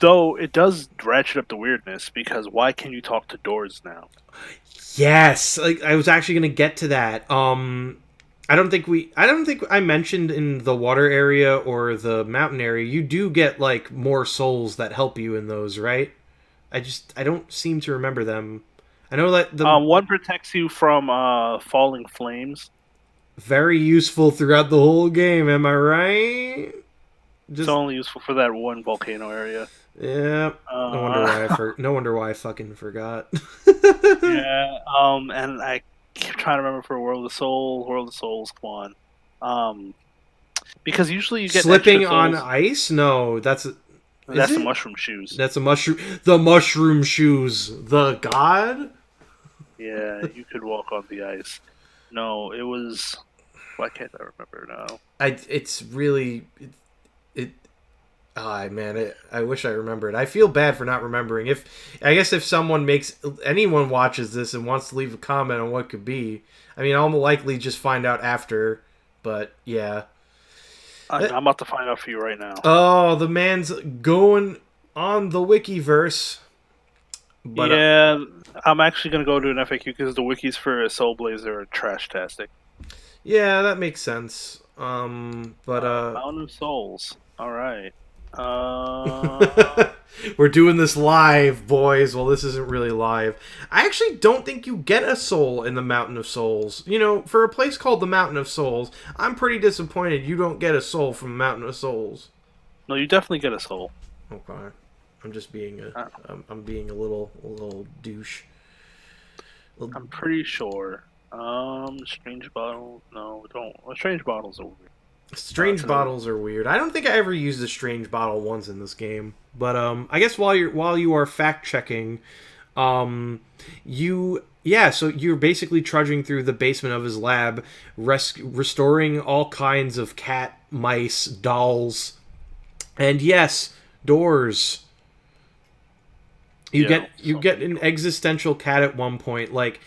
Though it does ratchet up the weirdness because why can you talk to doors now? Yes, like I was actually going to get to that. I don't think I mentioned in the water area or the mountain area you do get like more souls that help you in those, right? I don't seem to remember them. I know that the One protects you from falling flames. very useful throughout the whole game, am I right? It's Just only useful for that one volcano area. yeah. Uh, No wonder why I fucking forgot. yeah. And I keep trying to remember for World of Souls, come on. Because usually you get extra Slipping on souls. ice? No, is That's the it? mushroom shoes. That's a mushroom. The mushroom shoes. The god. Yeah, you could walk on the ice. No, it was. Why can't I remember now? It's really. It. Ah, man. I wish I remembered. I feel bad for not remembering. I guess if anyone watches this and wants to leave a comment on what could be, I mean, I'll likely just find out after. But yeah. I'm about to find out for you right now. Oh, the man's going on the Wikiverse. But Yeah, I'm actually gonna go to an FAQ because the wikis for Soul Blazer are trash-tastic. yeah, that makes sense. But Mountain of Souls. All right. Uh, we're doing this live, boys. Well, this isn't really live. I actually don't think you get a soul in the Mountain of Souls. You know, for a place called the Mountain of Souls, I'm pretty disappointed you don't get a soul from Mountain of Souls. no, you definitely get a soul. Okay. I'm just being Uh, I'm being a little douche. I'm pretty sure. Strange bottles. No, don't. Strange bottles are weird. Strange bottles are weird. I don't think I ever used a strange bottle once in this game. But I guess while you are fact checking, so you're basically trudging through the basement of his lab, restoring all kinds of cat, mice, dolls, and yes, doors. You get an existential cat at one point, like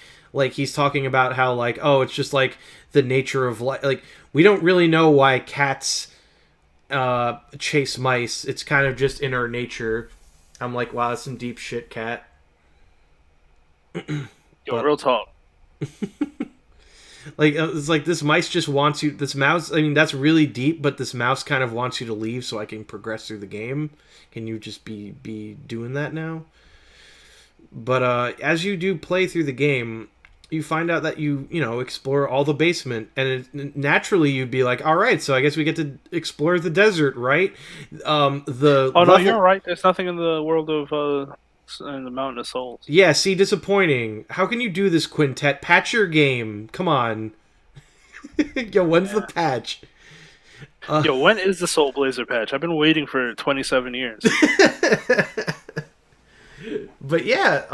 he's talking about how like, oh, it's just like the nature of life. Like we don't really know why cats chase mice. It's kind of just in our nature. I'm like, wow, that's some deep shit, cat. Yo, But real talk. like, it's like this mice just wants you. This mouse. I mean, that's really deep, but this mouse kind of wants you to leave so I can progress through the game. Can you just be doing that now? But as you do play through the game, you find out that you know explore all the basement, and naturally you'd be like, all right, so I guess we get to explore the desert, right? The Oh no, you're level, right. There's nothing in the world of in the Mountain of Souls. yeah. See, disappointing. How can you do this, Quintet? Patch your game. Come on. Yo, when's the Yeah. patch? Yo, when is the Soul Blazer patch? I've been waiting for 27 years. But yeah,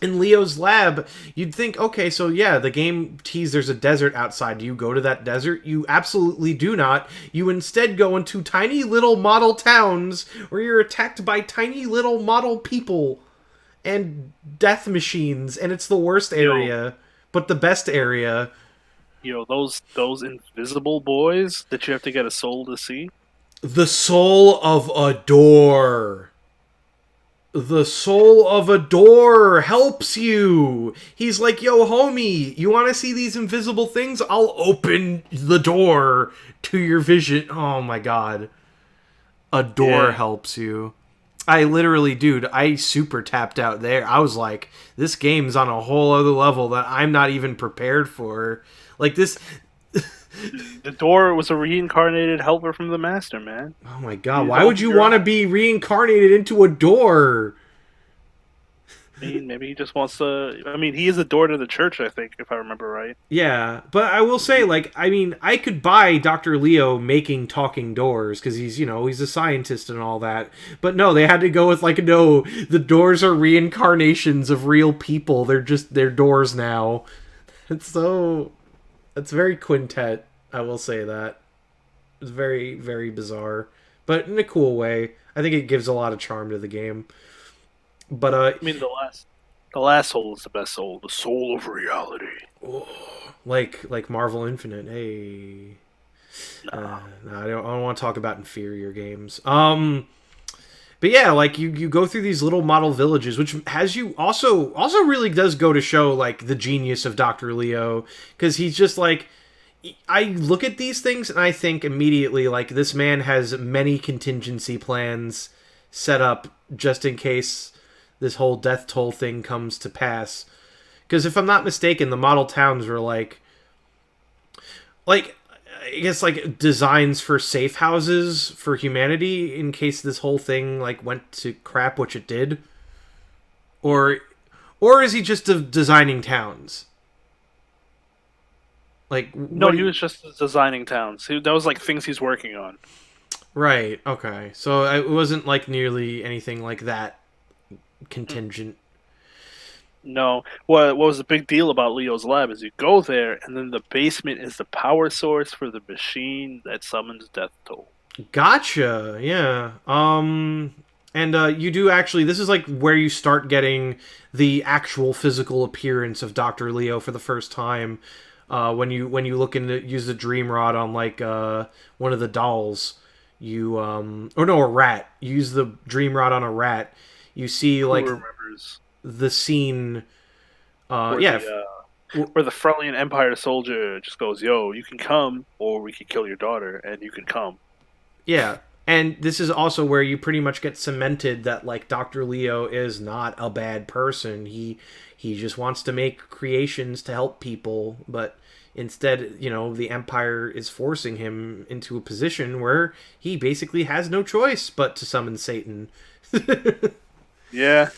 in Leo's lab, you'd think, okay, so yeah, the game teased there's a desert outside. Do you go to that desert? You absolutely do not. You instead go into tiny little model towns where you're attacked by tiny little model people and death machines, and it's the worst area, but the best area. Those invisible boys that you have to get a soul to see. The soul of a door. The soul of a door helps you. He's like, yo, homie, you want to see these invisible things? I'll open the door to your vision. Oh my god. A door Yeah. helps you. I literally, dude, I super tapped out there. I was like, this game's on a whole other level that I'm not even prepared for. Like this. The door was a reincarnated helper from the master, man. Oh my god, He's why would you want to be reincarnated into a door? I mean, maybe he just wants to. I mean, he is a door to the church, I think, if I remember right. Yeah, but I will say, like, I mean, I could buy Dr. Leo making talking doors because he's, you know, he's a scientist and all that. But no, they had to go with, like, no, the doors are reincarnations of real people. They're doors now. It's very quintet, I will say that. It's very, very bizarre, but in a cool way. I think it gives a lot of charm to the game. But, I mean, the last soul is the best soul, the soul of reality. like Marvel Infinite, hey. No, I don't want to talk about inferior games. But yeah, like you go through these little model villages, which has you also really does go to show like the genius of Dr. Leo, because he's just like, I look at these things and I think immediately like this man has many contingency plans set up just in case this whole death toll thing comes to pass. Because if I'm not mistaken, the model towns were like I guess like designs for safe houses for humanity in case this whole thing like went to crap, which it did. Or is he just designing towns? Like No, he was just designing towns. That was like things he's working on. right. Okay, so it wasn't like nearly anything like that contingent. No, what was the big deal about Leo's lab is you go there, and then the basement is the power source for the machine that summons Death Toll. Gotcha. Yeah. And you do actually. This is like where you start getting the actual physical appearance of Doctor Leo for the first time. When you look into use the dream rod on like one of the dolls, you or no, a rat. You use the dream rod on a rat. You see like Who remembers the scene. where Yeah. where the Frelian Empire soldier just goes, "Yo, you can come, or we can kill your daughter, and you can come." Yeah. And this is also where you pretty much get cemented that like Dr. Leo is not a bad person. He just wants to make creations to help people, but instead, you know, the Empire is forcing him into a position where he basically has no choice but to summon Satan. Yeah,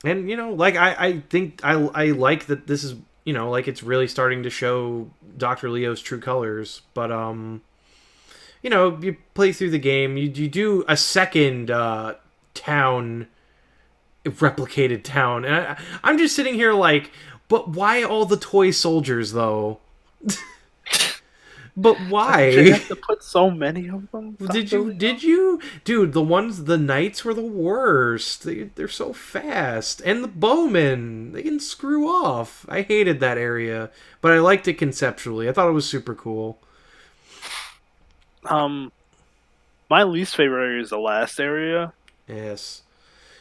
And you know, like I think I like that this is, you know, like it's really starting to show Dr. Leo's true colors. But you know, you play through the game, you do a second town, replicated town, and I'm just sitting here like, but why all the toy soldiers though? But why? did you have to put so many of them? Did you? Dude, the knights were the worst. They're so fast. And the bowmen, they can screw off. I hated that area, but I liked it conceptually. I thought it was super cool. My least favorite area is the last area, Yes.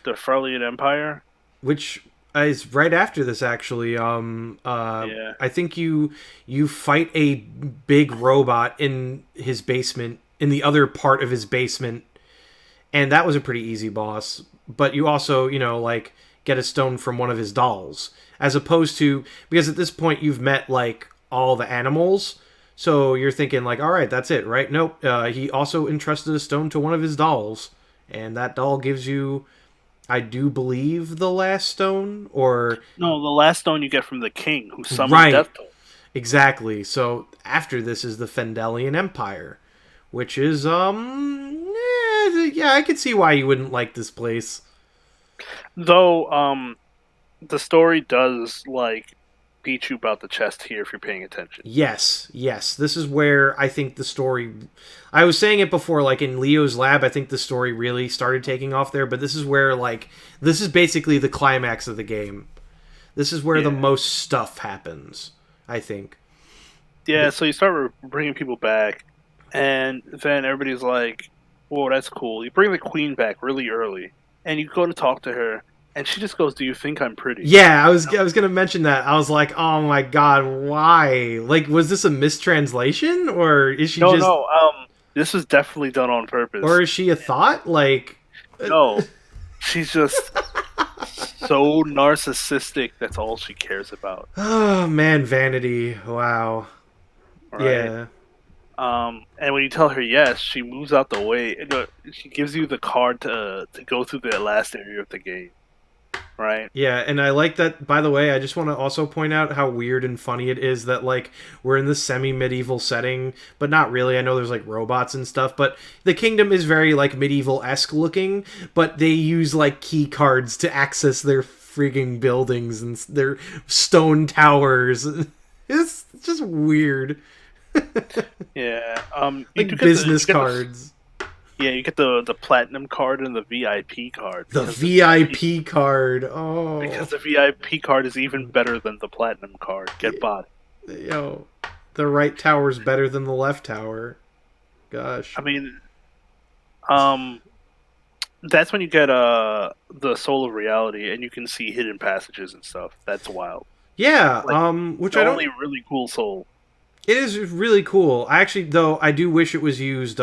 the Freljord Empire. Which is right after this actually. Yeah. I think you fight a big robot in his basement, in the other part of his basement, and that was a pretty easy boss. But you also, like get a stone from one of his dolls, as opposed to, because at this point you've met like all the animals. So you're thinking like, all right, that's it, right? Nope. He also entrusted a stone to one of his dolls, and that doll gives you, I do believe, the last stone, or No, the last stone you get from the king who summoned right, Death Toll. exactly. So after this is the Fendelian Empire, which is yeah, I could see why you wouldn't like this place. Though, the story does like teach you about the chest here if you're paying attention. Yes, yes. This is where I think the story. I was saying it before, like in Leo's lab, I think the story really started taking off there, but this is where, like, this is basically the climax of the game. This is where the Yeah. most stuff happens, I think. Yeah, so you start bringing people back, and then everybody's like, "Whoa, that's cool." You bring the queen back really early, and you go to talk to her, and she just goes, "Do you think I'm pretty?" Yeah, I was gonna mention that. I was like, oh my god, why? Like, was this a mistranslation, or is she No, just, no. This was definitely done on or purpose. is she a thought? Like, No, she's just so narcissistic. That's all she cares about, oh man, vanity. Wow. right? Yeah. And when you tell her yes, she moves out the way. She gives you the card to go through the last area of the game, right? Yeah, and I like that. By the way, I just want to also point out how weird and funny it is that, like, we're in this semi-medieval setting, but not really. I know there's like robots and stuff, but the kingdom is very like medieval-esque looking. But they use like key cards to access their freaking buildings and their stone towers. It's just weird, Yeah. You do like get the business cards. you get the platinum card and the VIP card The VIP card. Oh, because the VIP card is even better than the platinum card. Get body. yo, the right tower's better than the left tower. Gosh. I mean, um, that's when you get the soul of reality, and you can see hidden passages and stuff. That's wild. Yeah, Like which the I don't. only really cool soul. It is really cool. I actually, though, I do wish it was used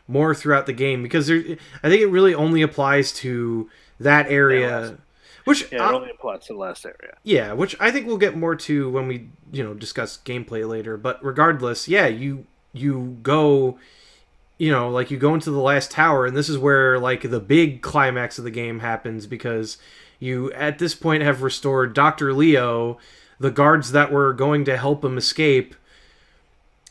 more throughout the game, because there, I think it really only applies to that area, which Yeah, it only applies to the last area. yeah, which I think we'll get more to when we discuss gameplay later. But regardless, yeah, you go. Like you go into the last tower, and this is where like the big climax of the game happens, because you at this point have restored Dr. Leo, the guards that were going to help him escape,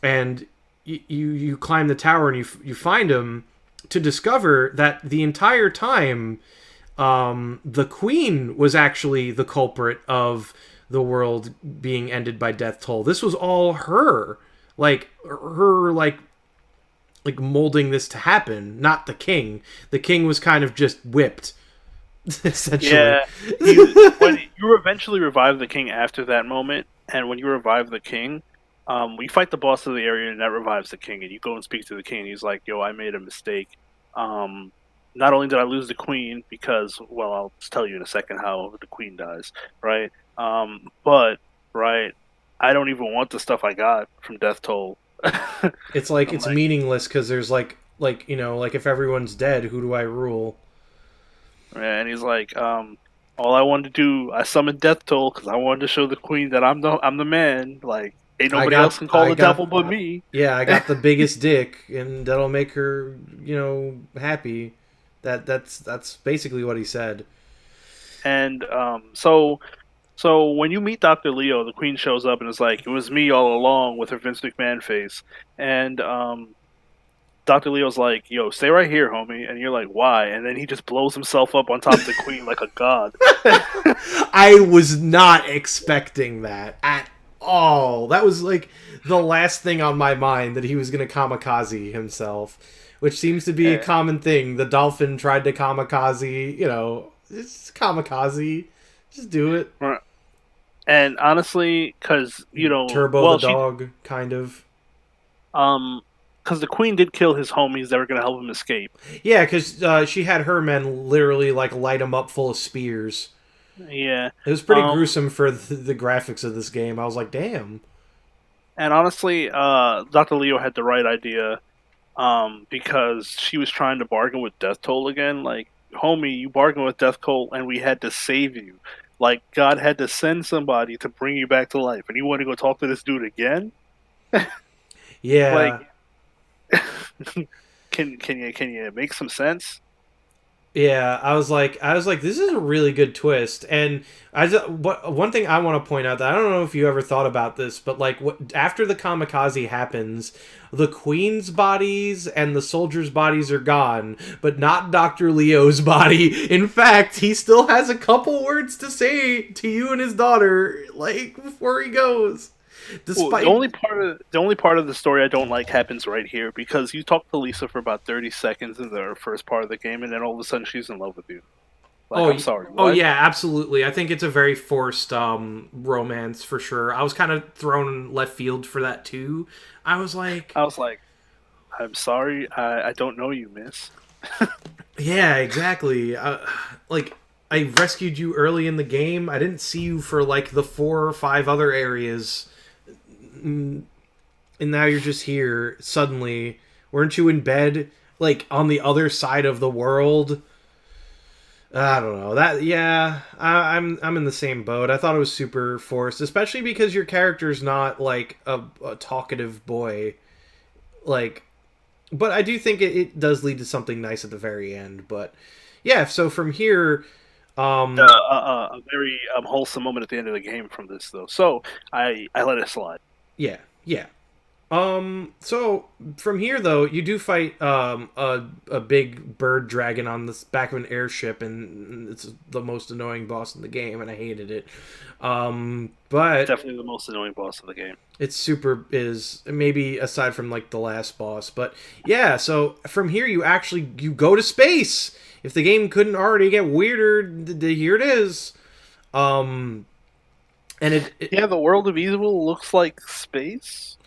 and you climb the tower and you find him, to discover that the entire time the queen was actually the culprit of the world being ended by death toll. This was all her, like her like molding this to happen, not the king. The king was kind of just whipped, essentially. Yeah, when you eventually revive the king after that moment, and when you revive the king, we fight the boss of the area, and that revives the king. And you go and speak to the king, and he's like, "Yo, I made a mistake. Um, not only did I lose the queen because, well, I'll just tell you in a second how the queen dies, right? But right, I don't even want the stuff I got from Death Toll." It's like I'm it's like, meaningless, because there's like if everyone's dead, who do I rule? yeah, and he's like, all I wanted to do, I summoned Death Toll because I wanted to show the Queen that I'm the man. Like, ain't I nobody else got can call I the got devil but me. Yeah, I got the biggest dick, and that'll make her, happy. That's basically what he said. And so when you meet Doctor Leo, the Queen shows up and is like, "It was me all along," with her Vince McMahon face, and Doctor Leo's like, "Yo, stay right here, homie," and you're like, "Why?" And then he just blows himself up on top of the Queen like a god. I was not expecting that at all. That was like the last thing on my mind, that he was going to kamikaze himself, which seems to be a Eh, common thing. The dolphin tried to kamikaze, it's kamikaze. Just do it. right. And honestly, because Turbo the well, she dog, kind of. um because the queen did kill his homies that were going to help him escape. Yeah, because she had her men literally like light him up full of spears. Yeah. It was pretty gruesome for the graphics of this game. I was like, damn. And honestly, Dr. Leo had the right idea, because she was trying to bargain with Death Toll again. Like, homie, you bargained with Death Toll, and we had to save you. Like, God had to send somebody to bring you back to life, and you want to go talk to this dude again? Like, Yeah. can you make some sense? Yeah, I was like, this is a really good twist. And one thing I want to point out that I don't know if you ever thought about this, but like, after the kamikaze happens, the queen's bodies and the soldiers' bodies are gone, but not Doctor Leo's body. In fact, he still has a couple words to say to you and his daughter, like before he goes. Well, Despite the only part of the story I don't like happens right here, because you talk to Lisa for about 30 seconds in the first part of the game, and then all of a sudden she's in love with you. Like, I'm sorry, Oh what? yeah, absolutely. I think it's a very forced romance for sure. I was kind of thrown left field for that too. I was like, I was like, I'm sorry, I don't know you, miss. yeah, exactly. Like I rescued you early in the game. I didn't see you for like the 4 or 5 other areas, and now you're just here suddenly. Weren't you in bed like on the other side of the world? I don't know that. Yeah, I'm in the same boat. I thought it was super forced, especially because your character's not like a talkative boy. Like, but I do think it does lead to something nice at the very end. But yeah, so from here, um, A very wholesome moment at the end of the game from this, though. So I let it slide. yeah, yeah. So from here though, you do fight a big bird dragon on the back of an airship, and it's the most annoying boss in the game, and I hated it. But Definitely the most annoying boss of the game. it's super is maybe aside from like the last boss, but yeah. So from here, you go to space. If the game couldn't already get weirder, here it is. Um, and Yeah, the world of evil looks like space.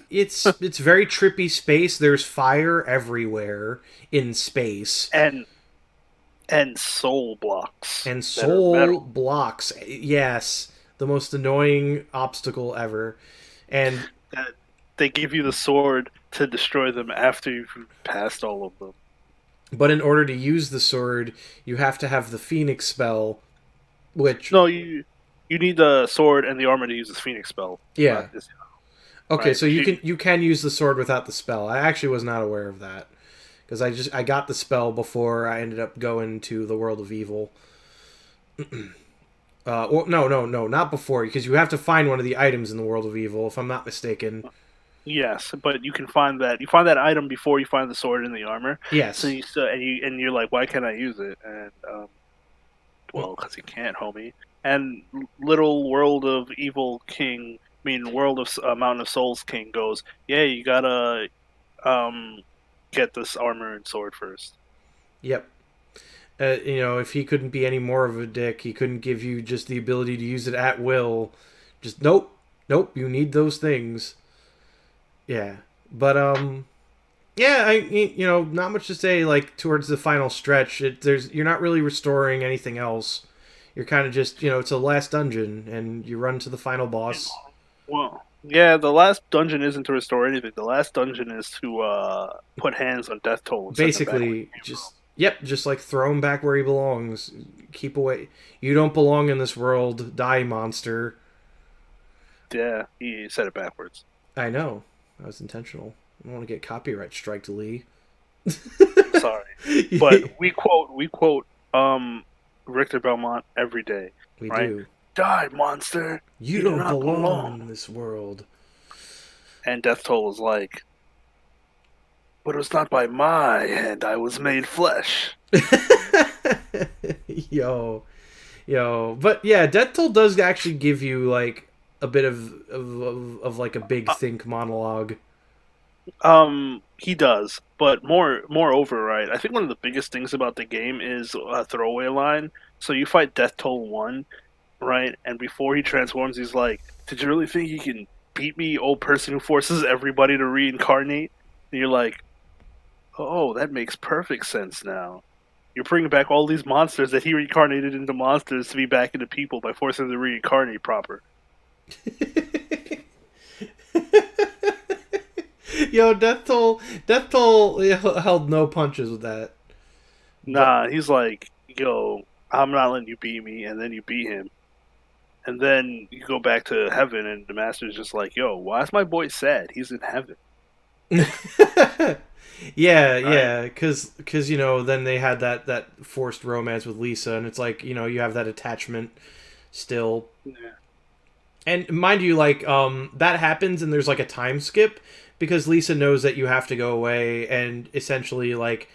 it's very trippy space. There's fire everywhere in space, and and soul blocks and that are soul metal. blocks. Yes, the most annoying obstacle ever. And That they give you the sword to destroy them after you've passed all of them. but in order to use the sword, you have to have the Phoenix spell, which No, you need the sword and the armor to use the Phoenix spell. yeah. Okay, Right. so you can use the sword without the spell. I actually was not aware of that because I got the spell before I ended up going to the world of evil. Well, no, not before, because you have to find one of the items in the world of evil, if I'm not mistaken. Yes, but you can find that item before you find the sword and the armor. So Yes. you're like, why can't I use it? And well, because you can't, homie. And little world of evil king, world of mountain of souls king goes, yeah, you gotta um get this armor and sword first. Yep. If he couldn't be any more of a dick, he couldn't give you just the ability to use it at will. Just nope, nope. You need those things. Yeah, but yeah. Not much to say. Like towards the final stretch, you're not really restoring anything else. You're kind of just it's a last dungeon, and you run to the final boss. Well, yeah, the last dungeon isn't to restore anything. The last dungeon is to put hands on Death Toll and send them back. Basically, just like throw him back where he belongs. Keep away. You don't belong in this world. Die, monster. Yeah, he said it backwards. I know. That was intentional. I don't want to get copyright strike to Lee. Sorry, but we quote Richter Belmont every day. We Right? do. Die, monster! You do don't not belong in this world. And Death Toll was like, but it was not by my hand I was made flesh. yo, yo. But yeah, Death Toll does actually give you like a bit of like a big think monologue. He does, but moreover, right? I think one of the biggest things about the game is a throwaway line. So you fight Death Toll 1, right? And before he transforms, he's like, "Did you really think you can beat me, old person who forces everybody to reincarnate?" And you're like, oh, that makes perfect sense now. You're bringing back all these monsters that he reincarnated into monsters to be back into people by forcing them to reincarnate proper. Yo, Death Toll held no punches with that. But Nah, he's like, yo, I'm not letting you beat me, and then you beat him. And then you go back to heaven, and the master's just like, yo, why is my boy sad? He's in heaven. yeah, Right? yeah, because then they had that forced romance with Lisa, and it's like you have that attachment still. Yeah. And mind you, like that happens, and there's like a time skip because Lisa knows that you have to go away, and essentially like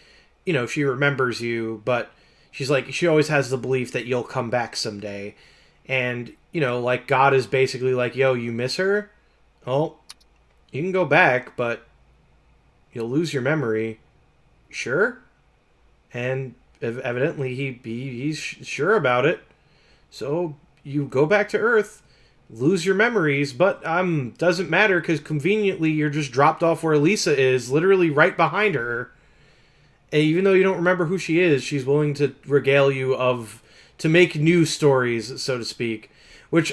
she remembers you, but she always has the belief that you'll come back someday, and like God is basically like, yo, you miss her, oh, you can go back, but you'll lose your memory, sure, and evidently he's sure about it, so you go back to Earth, lose your memories, but doesn't matter because conveniently you're just dropped off where Lisa is, literally right behind her. And even though you don't remember who she is, she's willing to regale you to make new stories, so to speak. Which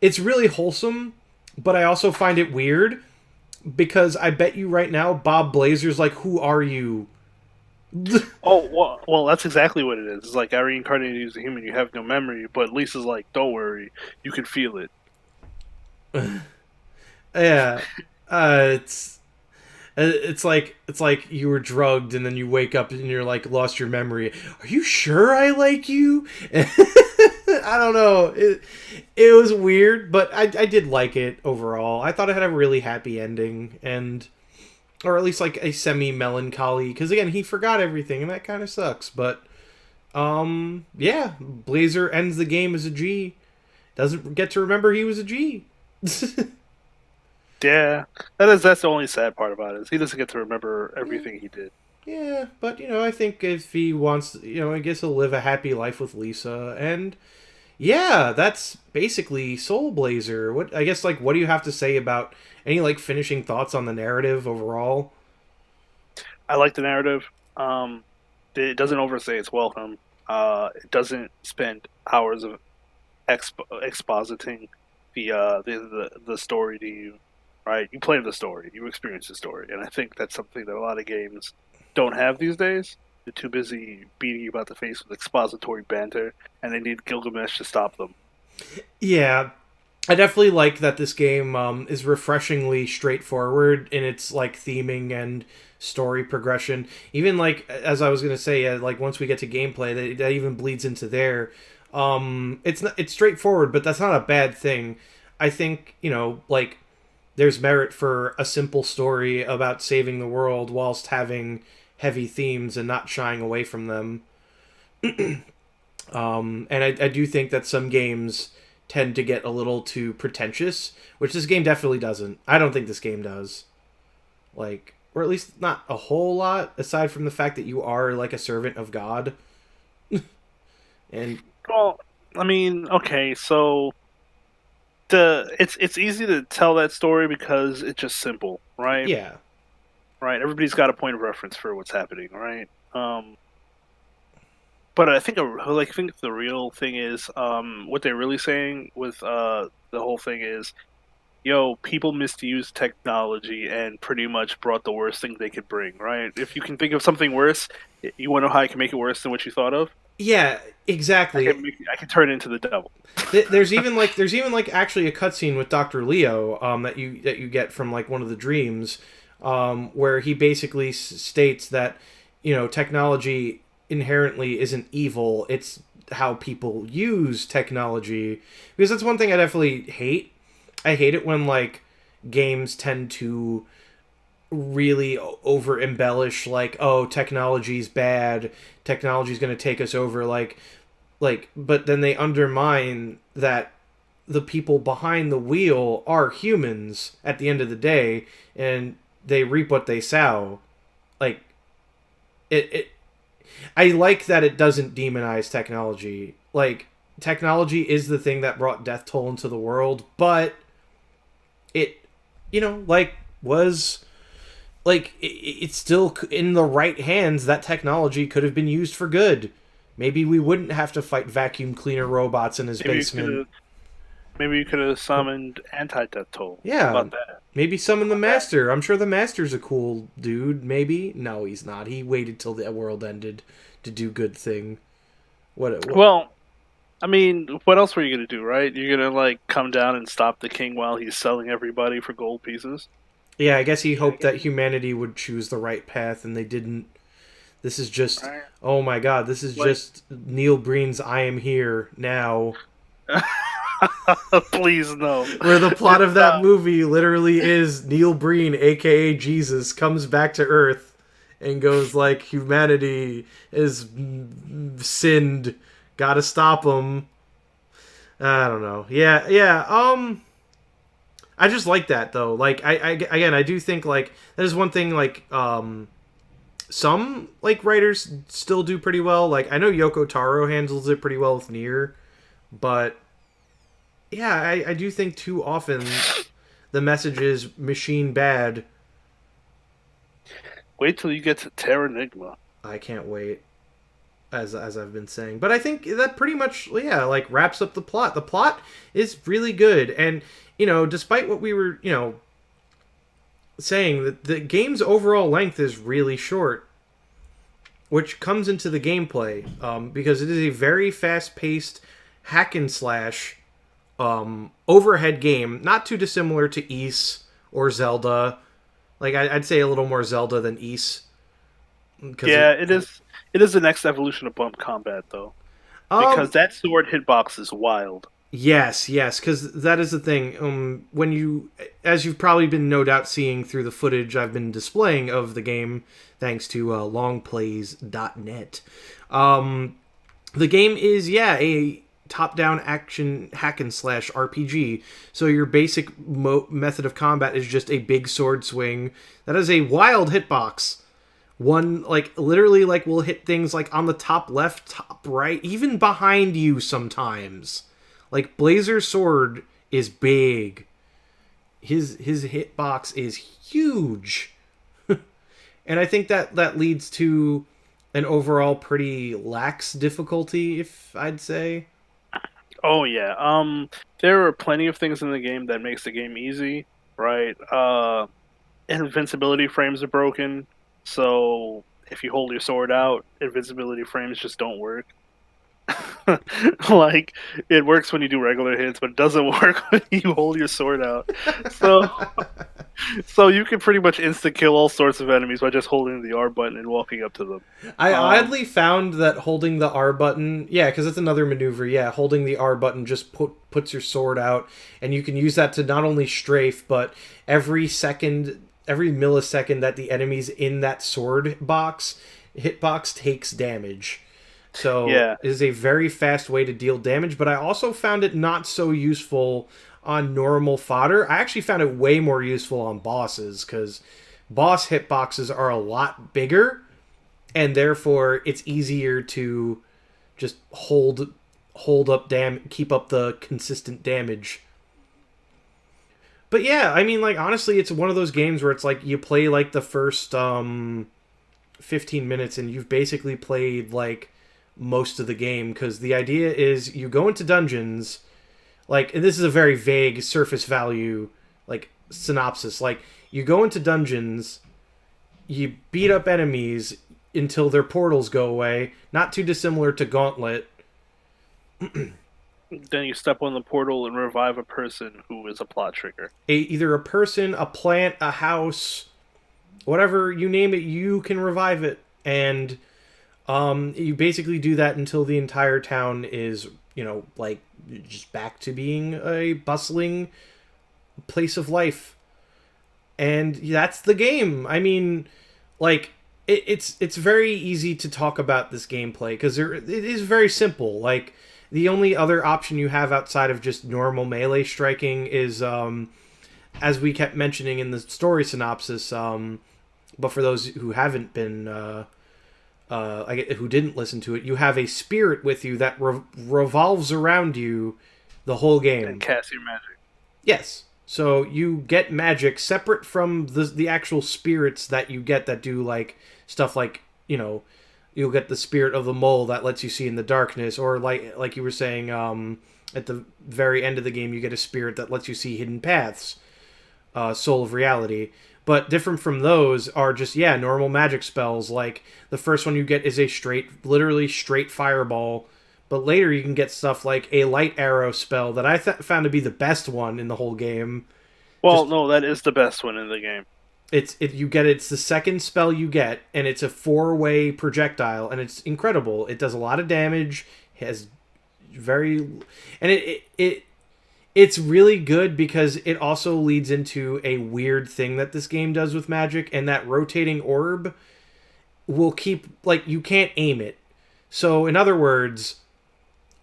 it's really wholesome, but I also find it weird because I bet you right now Bob Blazer's like, who are you? Oh, well, that's exactly what it is. It's like I reincarnated you as a human, you have no memory, but Lisa's like, don't worry, you can feel it. Yeah, it's like you were drugged and then you wake up and you're like lost your memory. Are you sure I like you? I don't know. It was weird, but I did like it overall. I thought it had a really happy ending, and or at least like a semi melancholy. Because again, he forgot everything, and that kind of sucks. But yeah, Blazer ends the game as a G. Doesn't get to remember he was a G. Yeah, that's the only sad part about it. Is he doesn't get to remember Yeah. everything he did. Yeah, but I think if he wants, I guess he'll live a happy life with Lisa, and yeah, that's basically Soul Blazer. What I guess like what do you have to say about any like finishing thoughts on the narrative overall? I like the narrative. It doesn't overstay its welcome. It doesn't spend hours of expositing the story to you. Right, you play the story, you experience the story, and I think that's something that a lot of games don't have these days. They're too busy beating you about the face with expository banter, and they need Gilgamesh to stop them. Yeah, I definitely like that this game is refreshingly straightforward in its like theming and story progression. Even like as I was gonna say, like once we get to gameplay, that even bleeds into there. It's straightforward, but that's not a bad thing. I think like there's merit for a simple story about saving the world whilst having heavy themes and not shying away from them. And I do think that some games tend to get a little too pretentious, which this game definitely doesn't. I don't think this game does. Like, or at least not a whole lot, aside from the fact that you are like a servant of God. And Well, I mean, okay, so it's easy to tell that story because it's just simple, right? yeah, Right. Everybody's got a point of reference for what's happening, right? But I think the real thing is what they're really saying with the whole thing is, yo, people misused technology and pretty much brought the worst thing they could bring, right? If you can think of something worse, you want to know how I can make it worse than what you thought of? yeah, exactly. I can turn it into the devil. There's even like actually a cutscene with Doctor Leo that you get from like one of the dreams, where he basically states that technology inherently isn't evil. It's how people use technology, because that's one thing I definitely hate. I hate it when like games tend to really over embellish, like, oh, technology's bad, technology's going to take us over, but then they undermine that the people behind the wheel are humans at the end of the day, and they reap what they sow. Like it I like that it doesn't demonize technology. Like, technology is the thing that brought Death Toll into the world, but it, like, was like it's still in the right hands. That technology could have been used for good. Maybe we wouldn't have to fight vacuum cleaner robots in his Maybe you could basement. have maybe you could have summoned anti-death toll. How Yeah, about that? maybe summon the How about that? master. I'm sure the master's a cool dude. Maybe no, he's not. He waited till the world ended to do good thing. What? Well, I mean, what else were you gonna do, right? You're gonna like come down and stop the king while he's selling everybody for gold pieces. Yeah, I guess he hoped that humanity would choose the right path, and they didn't. This is just. Right? Oh my god, this is Like, just Neil Breen's I Am Here Now. please no. Where the plot It's of that movie literally is Neil Breen, aka Jesus, comes back to Earth and goes like, humanity is sinned, gotta stop them. I don't know. Yeah, yeah. I just like that though. Like, I again, I do think like that is one thing. Like, some like writers still do pretty well. Like, I know Yoko Taro handles it pretty well with Nier, but yeah, I do think too often the message is machine bad. Wait till you get to Terranigma. I can't wait, as I've been saying. But I think that pretty much, yeah, like wraps up the plot. The plot is really good, and despite what we were, saying, that the game's overall length is really short, which comes into the gameplay, because it is a very fast-paced hack and slash overhead game, not too dissimilar to Ys or Zelda. Like, I'd say a little more Zelda than Ys. Yeah, it is. It is the next evolution of bump combat, though, because that sword hitbox is wild. Yes, yes, because that is the thing. When you, as you've probably been no doubt seeing through the footage I've been displaying of the game, thanks to longplays.net, the game is, yeah, a top-down action hack and slash RPG. So your basic method of combat is just a big sword swing. That is a wild hitbox. One, like, literally, like, will hit things, like, on the top left, top right, even behind you sometimes. Like, Blazer's sword is big. His hitbox is huge. And I think that leads to an overall pretty lax difficulty, if I'd say. Oh yeah. There are plenty of things in the game that makes the game easy, right? Invincibility frames are broken, so if you hold your sword out, invincibility frames just don't work. Like, it works when you do regular hits, but it doesn't work when you hold your sword out. So so you can pretty much insta kill all sorts of enemies by just holding the R button and walking up to them. I oddly found that holding the R button, yeah, because it's another maneuver, yeah, holding the R button just puts your sword out, and you can use that to not only strafe, but every millisecond that the enemy's in that sword hitbox takes damage. So Yeah. it is a very fast way to deal damage, but I also found it not so useful on normal fodder. I actually found it way more useful on bosses, because boss hitboxes are a lot bigger, and therefore it's easier to just hold up keep up the consistent damage. But yeah, I mean, like, honestly, it's one of those games where it's like you play like the first 15 minutes and you've basically played like most of the game, because the idea is you go into dungeons, like, and this is a very vague surface value like synopsis, like, you go into dungeons, you beat up enemies until their portals go away, not too dissimilar to Gauntlet. Then you step on the portal and revive a person who is a plot trigger. Either a person, a plant, a house, whatever you name it, you can revive it, and you basically do that until the entire town is, like, just back to being a bustling place of life. And that's the game. I mean, like, it's very easy to talk about this gameplay, because it is very simple. Like, the only other option you have outside of just normal melee striking is, as we kept mentioning in the story synopsis, but for those who haven't been, who didn't listen to it, you have a spirit with you that revolves around you the whole game. And cast your magic. Yes. So you get magic separate from the actual spirits that you get that do like stuff like, you'll get the spirit of the mole that lets you see in the darkness, or like you were saying, at the very end of the game you get a spirit that lets you see hidden paths, Soul of Reality. But different from those are just, normal magic spells. Like the first one you get is a literally straight fireball. But later you can get stuff like a light arrow spell that I found to be the best one in the whole game. Well, Just no, that is the best one in the game. it's the second spell you get, and it's a 4-way projectile, and it's incredible. It does a lot of damage. Has very, and it's really good because it also leads into a weird thing that this game does with magic, and that rotating orb will keep, like, you can't aim it. So in other words,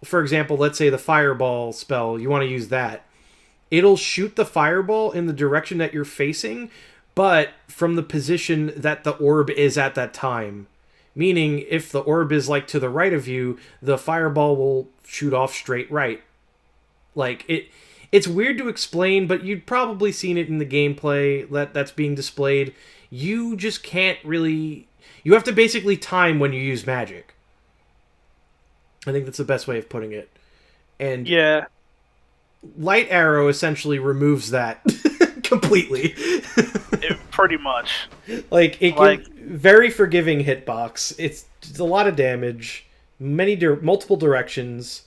for example, let's say the fireball spell, you want to use that. It'll shoot the fireball in the direction that you're facing, but from the position that the orb is at that time. Meaning, if the orb is like to the right of you, the fireball will shoot off straight right. Like it's weird to explain, but you'd probably seen it in the gameplay that's being displayed. You just can't really. You have to basically time when you use magic. I think that's the best way of putting it. And Yeah, light arrow essentially removes that completely. pretty much. Like it Like, very forgiving hitbox. It's a lot of damage, multiple directions.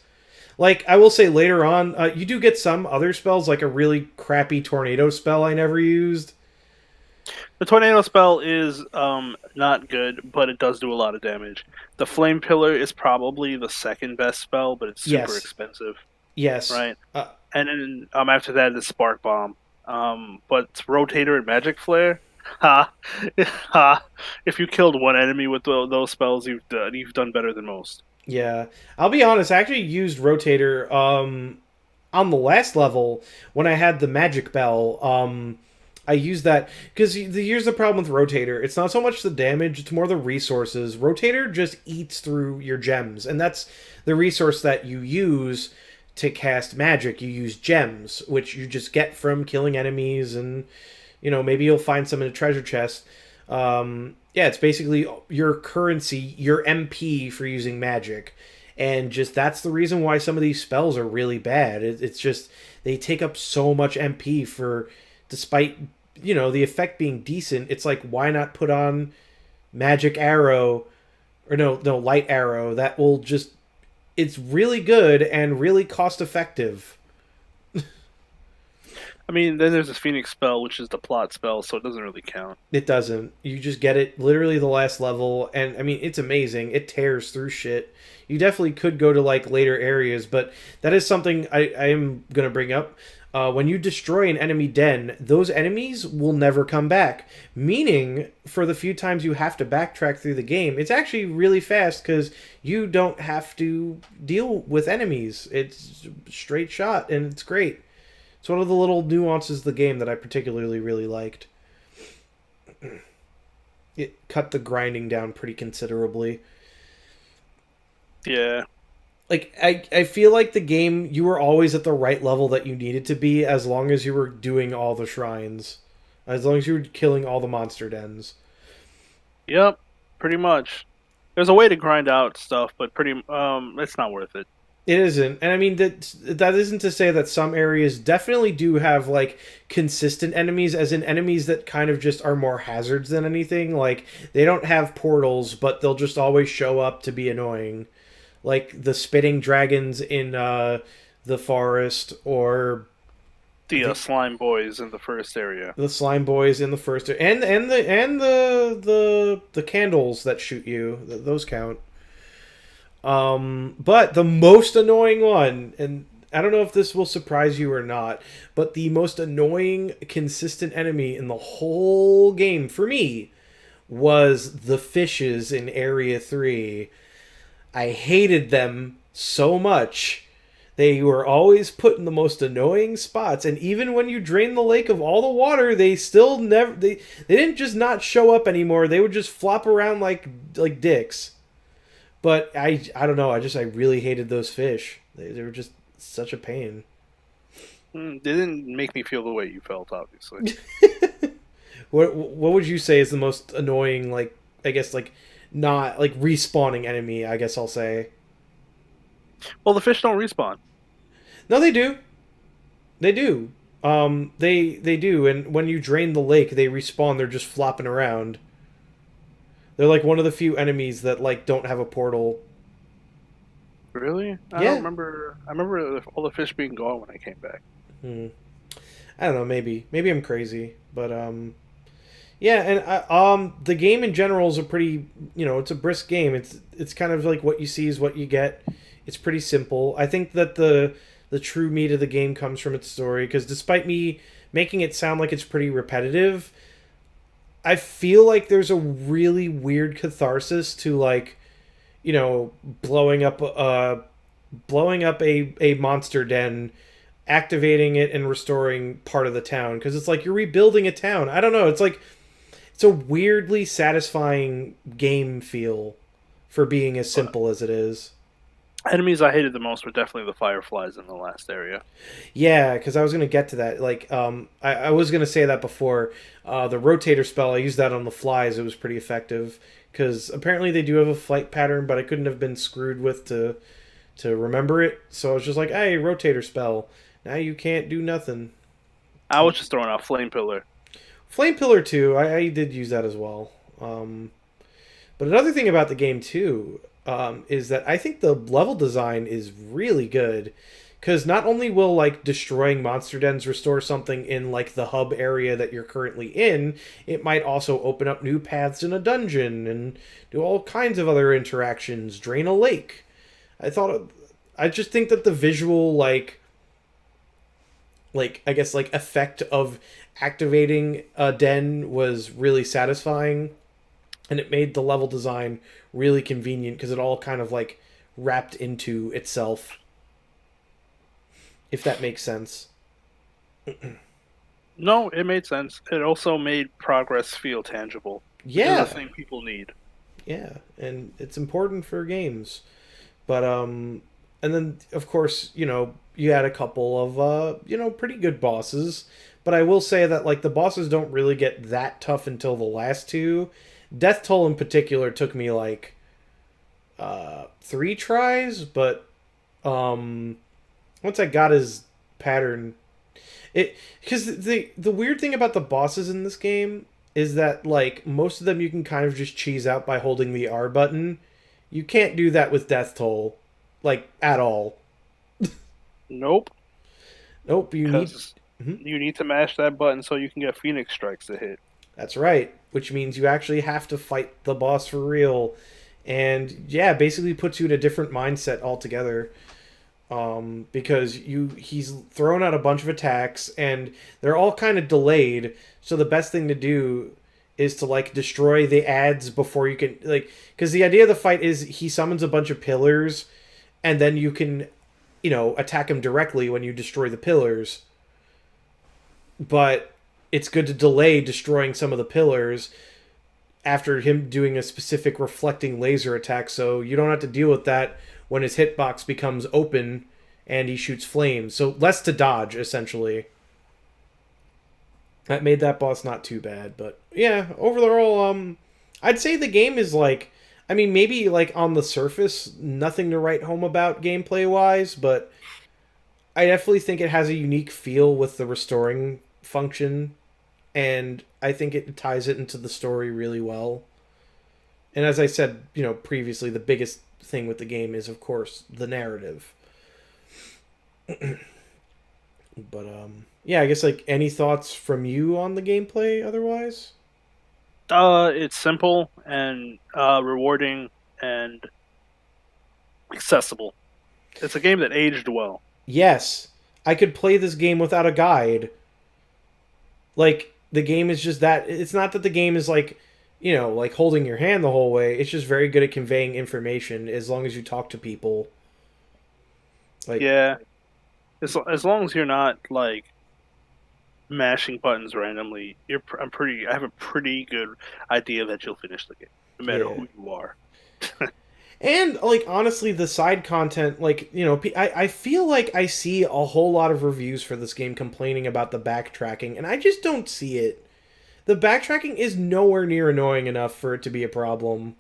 Like I will say later on, you do get some other spells, like a really crappy tornado spell I never used. the tornado spell is not good, but it does do a lot of damage. The flame pillar is probably the second best spell, but it's super Yes. expensive, Yes. right? And then after that is spark bomb. But rotator and magic flare, ha, ha. If you killed one enemy with those spells, you've done better than most. Yeah. I'll be honest. I actually used rotator on the last level when I had the magic bell. I use that because here's the problem with rotator. It's not so much the damage; it's more the resources. Rotator just eats through your gems, and that's the resource that you use to cast magic. You use gems, which you just get from killing enemies, and maybe you'll find some in a treasure chest. It's basically your currency, your MP for using magic, and just that's the reason why some of these spells are really bad. It's just they take up so much MP for. Despite the effect being decent, it's like, why not put on magic arrow, or no light arrow? That will just, it's really good and really cost effective. I mean, then there's this Phoenix spell, which is the plot spell, so it doesn't really count. It doesn't. You just get it literally the last level, and I mean, it's amazing. It tears through shit. You definitely could go to like later areas, but that is something I am gonna bring up. When you destroy an enemy den, those enemies will never come back. Meaning, for the few times you have to backtrack through the game, it's actually really fast because you don't have to deal with enemies. It's straight shot, and it's great. It's one of the little nuances of the game that I particularly really liked. It cut the grinding down pretty considerably. Yeah. Like, I feel like the game, you were always at the right level that you needed to be as long as you were doing all the shrines. As long as you were killing all the monster dens. Yep. Pretty much. There's a way to grind out stuff, but it's not worth it. It isn't. And I mean, that isn't to say that some areas definitely do have, like, consistent enemies, as in enemies that kind of just are more hazards than anything. Like, they don't have portals, but they'll just always show up to be annoying. Like the spitting dragons in the forest, or The slime boys in the first area. the slime boys in the first, and the candles that shoot you. Those count. But the most annoying one, and I don't know if this will surprise you or not, but the most annoying consistent enemy in the whole game for me was the fishes in Area 3. I hated them so much. They were always put in the most annoying spots, and even when you drain the lake of all the water, they still never they didn't just not show up anymore. They would just flop around like dicks. But I don't know, I really hated those fish. They were just such a pain. They didn't make me feel the way you felt, obviously. What would you say is the most annoying, like, I guess, like, not like respawning enemy, I guess I'll say. Well, the fish don't respawn. No, they do. They do. They do, and when you drain the lake, they respawn. They're just flopping around. They're like one of the few enemies that like don't have a portal. Really? I don't Yeah. remember. I remember all the fish being gone when I came back. Hmm. I don't know. Maybe I'm crazy, but yeah. And the game in general is a pretty, it's a brisk game. It's kind of like what you see is what you get. It's pretty simple. I think that the true meat of the game comes from its story because despite me making it sound like it's pretty repetitive, I feel like there's a really weird catharsis to like, blowing up a monster den, activating it and restoring part of the town because it's like you're rebuilding a town. I don't know. It's like it's a weirdly satisfying game feel for being as But simple as it is. enemies I hated the most were definitely the fireflies in the last area. Yeah, because I was gonna get to that. Like, I was gonna say that before. The rotator spell, I used that on the flies. It was pretty effective because apparently they do have a flight pattern, but I couldn't have been screwed with to remember it. So I was just like, hey, rotator spell. Now you can't do nothing. I was just throwing out flame pillar. Flame pillar too. I did use that as well. But another thing about the game too is that I think the level design is really good because not only will like destroying monster dens restore something in like the hub area that you're currently in, it might also open up new paths in a dungeon and do all kinds of other interactions, drain a lake. I thought I just think that the visual like I guess like effect of activating a den was really satisfying and it made the level design really convenient because it all kind of like wrapped into itself, if that makes sense. No, it made sense. It also made progress feel tangible, which is a Yeah, thing people need. yeah, and it's important for games. But and then of course, you had a couple of pretty good bosses. But I will say that like the bosses don't really get that tough until the last two. Death Toll in particular took me like three tries, but um once I got his pattern, it because the weird thing about the bosses in this game is that like most of them you can kind of just cheese out by holding the R button. You can't do that with Death Toll, like at all. Nope, Nope, you need. because Mhm. you need to mash that button so you can get Phoenix strikes to hit. That's right, which means you actually have to fight the boss for real, and yeah, basically puts you in a different mindset altogether. Because he's thrown out a bunch of attacks and they're all kind of delayed. So the best thing to do is to like destroy the ads before you can like because the idea of the fight is he summons a bunch of pillars and then you can attack him directly when you destroy the pillars. But it's good to delay destroying some of the pillars after him doing a specific reflecting laser attack so you don't have to deal with that when his hitbox becomes open and he shoots flames. So less to dodge, essentially. That made that boss not too bad, but yeah, overall, I'd say the game is like, I mean, maybe like on the surface, nothing to write home about gameplay wise, but I definitely think it has a unique feel with the restoring function, and I think it ties it into the story really well. And as I said, previously, the biggest thing with the game is, of course, the narrative. But yeah, I guess like any thoughts from you on the gameplay otherwise? It's simple and rewarding and accessible. It's a game that aged well. Yes, I could play this game without a guide. Like the game is just that it's not that the game is like, like holding your hand the whole way. It's just very good at conveying information as long as you talk to people. Like Yeah, as long as you're not like mashing buttons randomly, I'm I have a pretty good idea that you'll finish the game, no matter yeah. who you are. And, like, honestly, the side content, like, you know, I feel like I see a whole lot of reviews for this game complaining about the backtracking, and I just don't see it. The backtracking is nowhere near annoying enough for it to be a problem.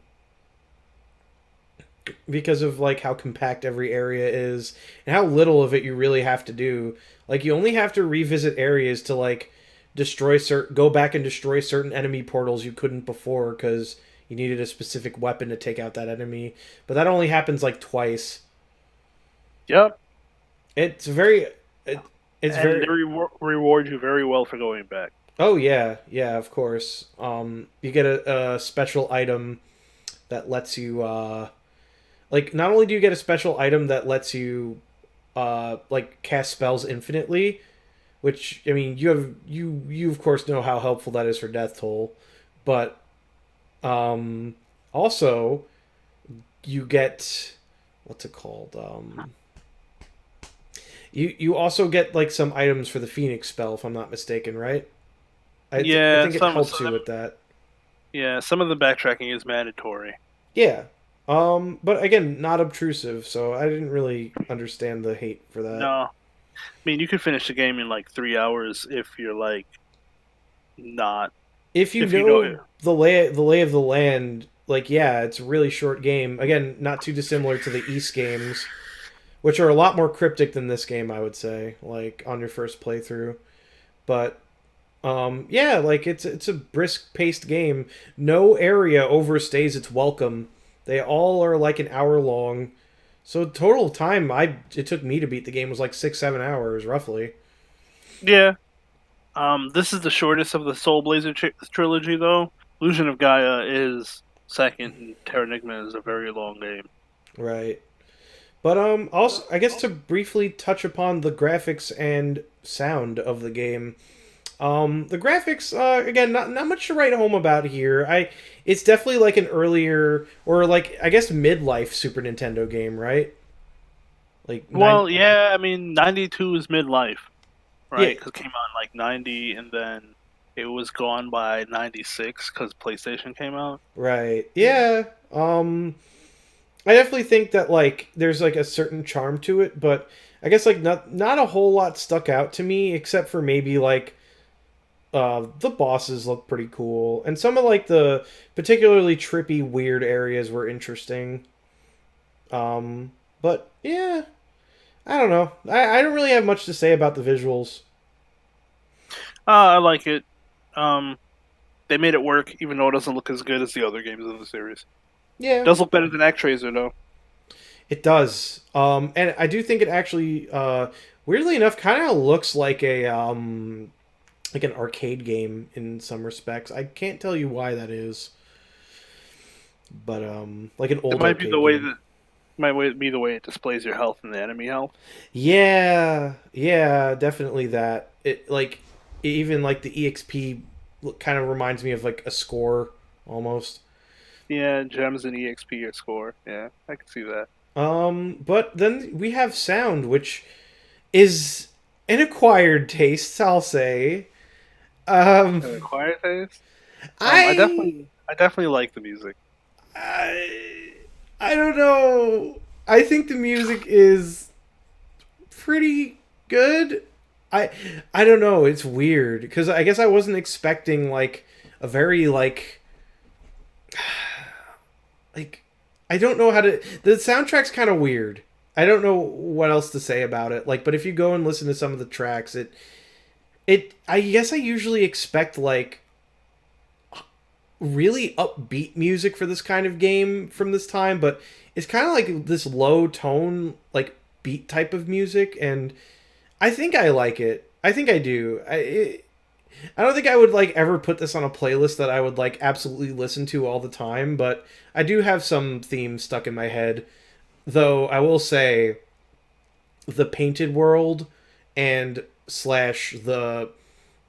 Because of, like, how compact every area is, and how little of it you really have to do. Like, you only have to revisit areas to, like, go back and destroy certain enemy portals you couldn't before, because you needed a specific weapon to take out that enemy. But that only happens like twice. Yep. It's very, it's And they very. reward you very well for going back. Oh yeah, yeah, of course. You get a special item that lets you, like, not only do you get a special item that lets you, like, cast spells infinitely, which, I mean, you of course know how helpful that is for death toll, but also you get, what's it called? You also get, like, some items for the Phoenix spell, if I'm not mistaken, right? I Yeah, think it helps you with that. some of the backtracking is mandatory. Yeah. But again, not obtrusive, so I didn't really understand the hate for that. No, I mean you could finish the game in like 3 hours if you're like not If you if you know know the lay of the land, like, yeah, it's a really short game. Again, not too dissimilar to the East games, which are a lot more cryptic than this game, I would say, like on your first playthrough. But yeah, like, it's a brisk paced game. No area overstays its welcome. They all are like an hour long. So total time it took me to beat the game was like 6-7 hours roughly. Yeah. This is the shortest of the Soul Blazer trilogy, though. Illusion of Gaia is second, and Terranigma is a very long game. Right. But also, I guess, to briefly touch upon the graphics and sound of the game. The graphics, again, not much to write home about here. It's definitely like an earlier, or, like, I guess, midlife Super Nintendo game, right? Like Well, yeah, I mean, 92 is midlife, yeah, right? Because it came out in like 90, and then it was gone by 96 because PlayStation came out. right, yeah. I definitely think that, like, there's, like, a certain charm to it, but I guess, like, not a whole lot stuck out to me, except for maybe, like, the bosses look pretty cool, and some of, like, the particularly trippy, weird areas were interesting. But yeah, I don't know. I don't really have much to say about the visuals. I like it. Um, they made it work, even though it doesn't look as good as the other games in the series. It Yeah, does look better than Actraiser, though. it does. And I do think it actually, weirdly enough, kind of looks like an arcade game in some respects. I can't tell you why that is, but like an It old might be the arcade way game. that might be the way it displays your health and the enemy health. Yeah, yeah, definitely that. It, like, even like the EXP kind of reminds me of like a score almost. Yeah, gems and EXP your score. Yeah, I can see that. But then we have sound, which is an acquired taste, I'll say. Um, An acquired taste. I, I definitely like the music. I, I don't know. I think the music is pretty good. I, I don't know. It's weird because I guess I wasn't expecting, like, a very, like, I don't know how to. The soundtrack's kind of weird. I don't know what else to say about it. Like, but if you go and listen to some of the tracks, I guess I usually expect, like, really upbeat music for this kind of game from this time, but it's kind of like this low tone, like, beat type of music, and I think I like it. I think I do. I don't think I would, like, ever put this on a playlist that I would, like, absolutely listen to all the time, but I do have some themes stuck in my head. Though I will say, the Painted World and slash the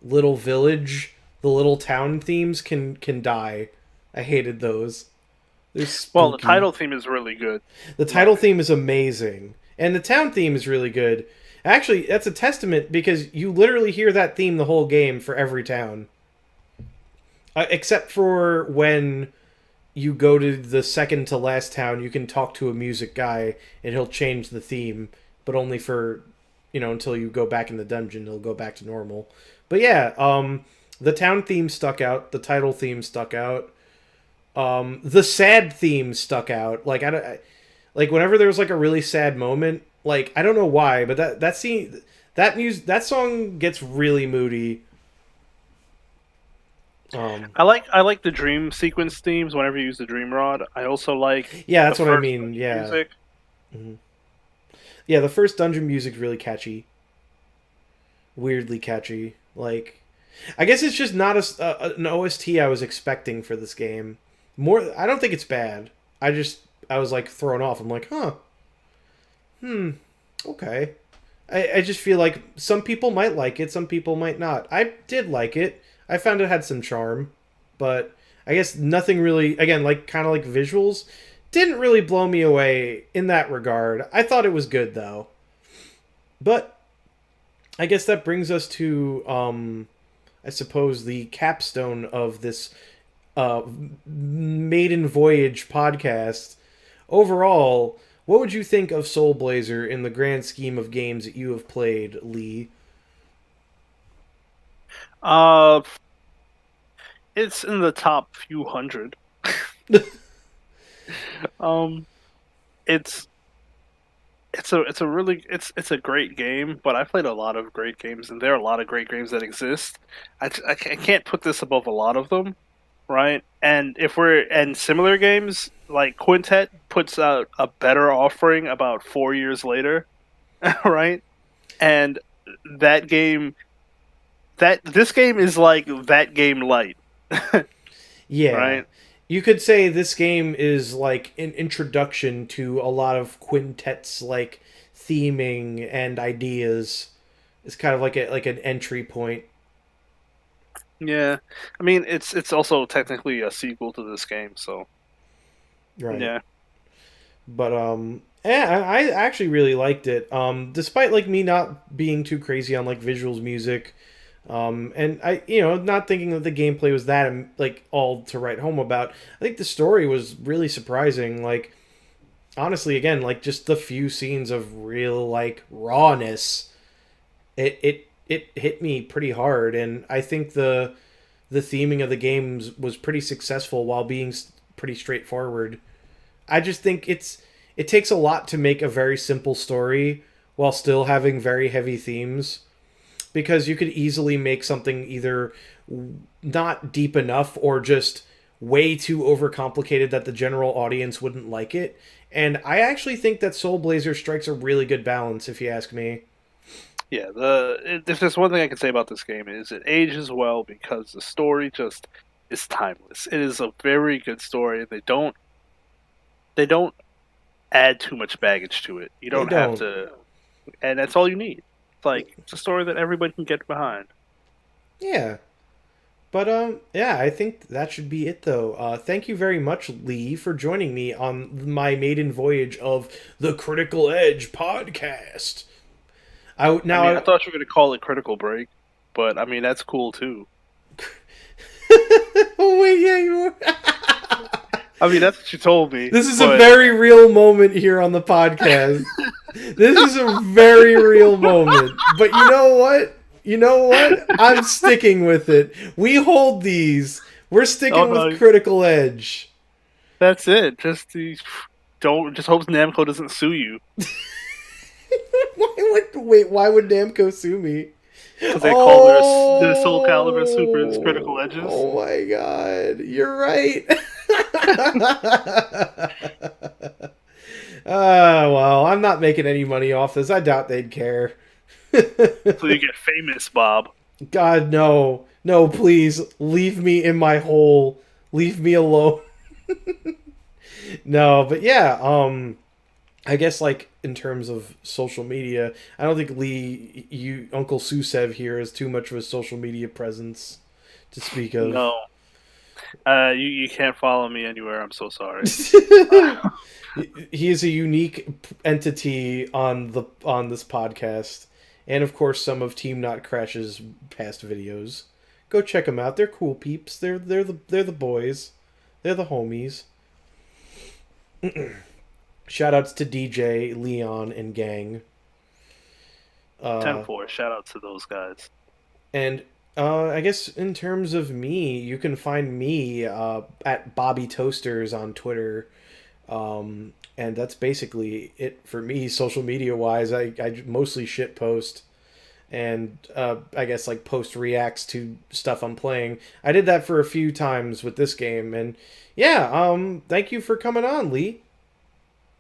Little Village, the Little Town themes can die. I hated those. They're Well, the spooky. title theme is really good. The In my title opinion. theme is amazing, and the town theme is really good. Actually, that's a testament because you literally hear that theme the whole game for every town, except for when you go to the second to last town, you can talk to a music guy and he'll change the theme, but only for, until you go back in the dungeon, it'll go back to normal. But yeah, the town theme stuck out, the title theme stuck out, the sad theme stuck out. Like like whenever there was like a really sad moment, like I don't know why, but that song gets really moody. I like the dream sequence themes whenever you use the dream rod. I also like Yeah, that's the what I first mean. Yeah. music. Mm-hmm. Yeah, the first dungeon music's really catchy. Weirdly catchy. Like, I guess it's just not an OST I was expecting for this game. I don't think it's bad. I was like thrown off. I'm like, huh. Okay. I just feel like some people might like it, some people might not. I did like it. I found it had some charm, but I guess nothing really, again, like kind of like visuals, didn't really blow me away in that regard. I thought it was good though. But I guess that brings us to, I suppose, the capstone of this maiden voyage podcast. Overall, what would you think of Soul Blazer in the grand scheme of games that you have played, Lee? Uh, it's in the top few hundred. um, it's it's a great game, but I played a lot of great games, and there are a lot of great games that exist. I can't put this above a lot of them, right? And similar games like Quintet puts out a better offering about 4 years later, right? And that game this game is like that game light, Yeah. right? You could say this game is like an introduction to a lot of Quintet's like theming and ideas. It's kind of like an entry point. Yeah, I mean it's also technically a sequel to this game, so Right. yeah. But yeah, I actually really liked it. Despite like me not being too crazy on like visuals, music, and I not thinking that the gameplay was that like all to write home about. I think the story was really surprising. Like honestly, again, like just the few scenes of real like rawness, it hit me pretty hard, and I think the theming of the games was pretty successful while being pretty straightforward. I just think it takes a lot to make a very simple story while still having very heavy themes, because you could easily make something either not deep enough or just way too overcomplicated that the general audience wouldn't like it. And I actually think that Soul Blazer strikes a really good balance, if you ask me. Yeah, if there's one thing I can say about this game is it ages well because the story just is timeless. It is a very good story. They don't add too much baggage to it. You They don't have don't. to, and that's all you need. It's a story that everybody can get behind. Yeah. But yeah, I think that should be it though. Thank you very much, Lee, for joining me on my maiden voyage of the Critical Edge podcast. I thought you were going to call it Critical Break, but I mean that's cool too. Oh wait, yeah, you were. I mean that's what you told me. This is a very real moment here on the podcast. This is a very real moment. But you know what? I'm sticking with it. We hold these. We're sticking with Critical Edge. That's it. Just hope Namco doesn't sue you. Why would Namco sue me? Because they call their Soul Calibur Super Critical Edges. Oh my god, you're right. Well, I'm not making any money off this. I doubt they'd care. So you get famous, Bob. God, no. No, please, leave me in my hole. Leave me alone. No, but yeah, I guess like in terms of social media, I don't think Uncle Susev here has too much of a social media presence to speak of. No. You can't follow me anywhere. I'm so sorry. He is a unique entity on this podcast, and of course some of Team Not Crash's past videos. Go check them out. They're cool peeps. They're the boys. They're the homies. Shoutouts to DJ, Leon, and gang. 10-4. Shout out to those guys. And I guess in terms of me, you can find me at Bobby Toasters on Twitter. And that's basically it for me, social media wise. I mostly shit post. And I guess like post reacts to stuff I'm playing. I did that for a few times with this game, and yeah, thank you for coming on, Lee.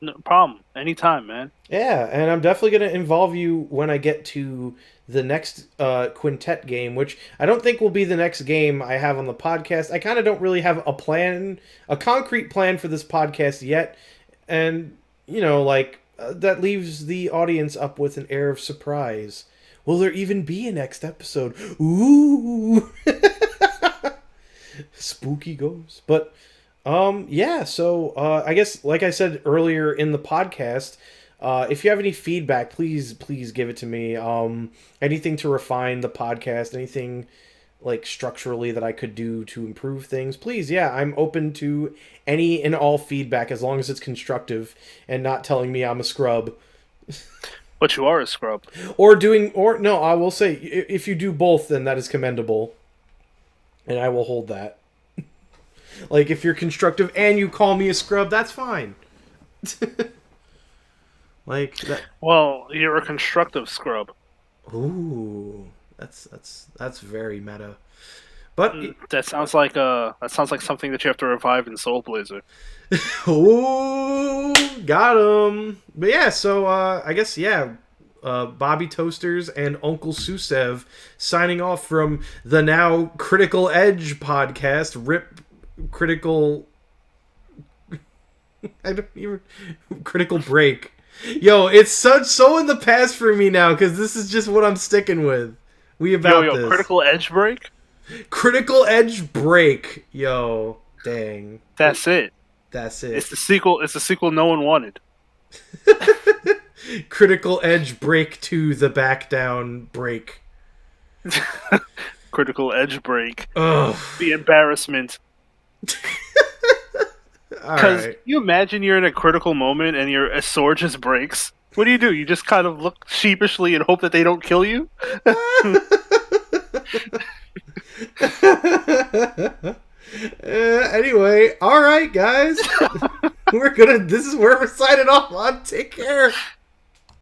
No problem. Anytime, man. Yeah, and I'm definitely gonna involve you when I get to the next quintet game, which I don't think will be the next game I have on the podcast. I kind of don't really have a concrete plan for this podcast yet, and like that leaves the audience up with an air of surprise. Will there even be a next episode? Ooh! Spooky ghost. But, yeah, so, I guess, like I said earlier in the podcast, if you have any feedback, please give it to me. Anything to refine the podcast, anything, like, structurally that I could do to improve things, please, yeah, I'm open to any and all feedback as long as it's constructive and not telling me I'm a scrub. But you are a scrub. No, I will say, if you do both, then that is commendable. And I will hold that. Like, if you're constructive and you call me a scrub, that's fine. Like, that... Well, you're a constructive scrub. Ooh, that's very meta. But that sounds like something that you have to revive in Soul Blazer. Ooh, got him. But yeah, so I guess Bobby Toasters and Uncle Susev signing off from the now Critical Edge podcast. Rip Critical. I don't even Critical Break. Yo, it's so in the past for me now because this is just what I'm sticking with. This Critical Edge Break. Critical Edge Break. Yo, dang. That's it. That's it. It's the sequel. It's the sequel no one wanted. Critical Edge Break to the Back Down Break. Critical Edge Break. Ugh. The embarrassment. Because you imagine you're in a critical moment and your sword just breaks. What do? You just kind of look sheepishly and hope that they don't kill you? Anyway, all right, guys. This is where we're signing off on. Take care.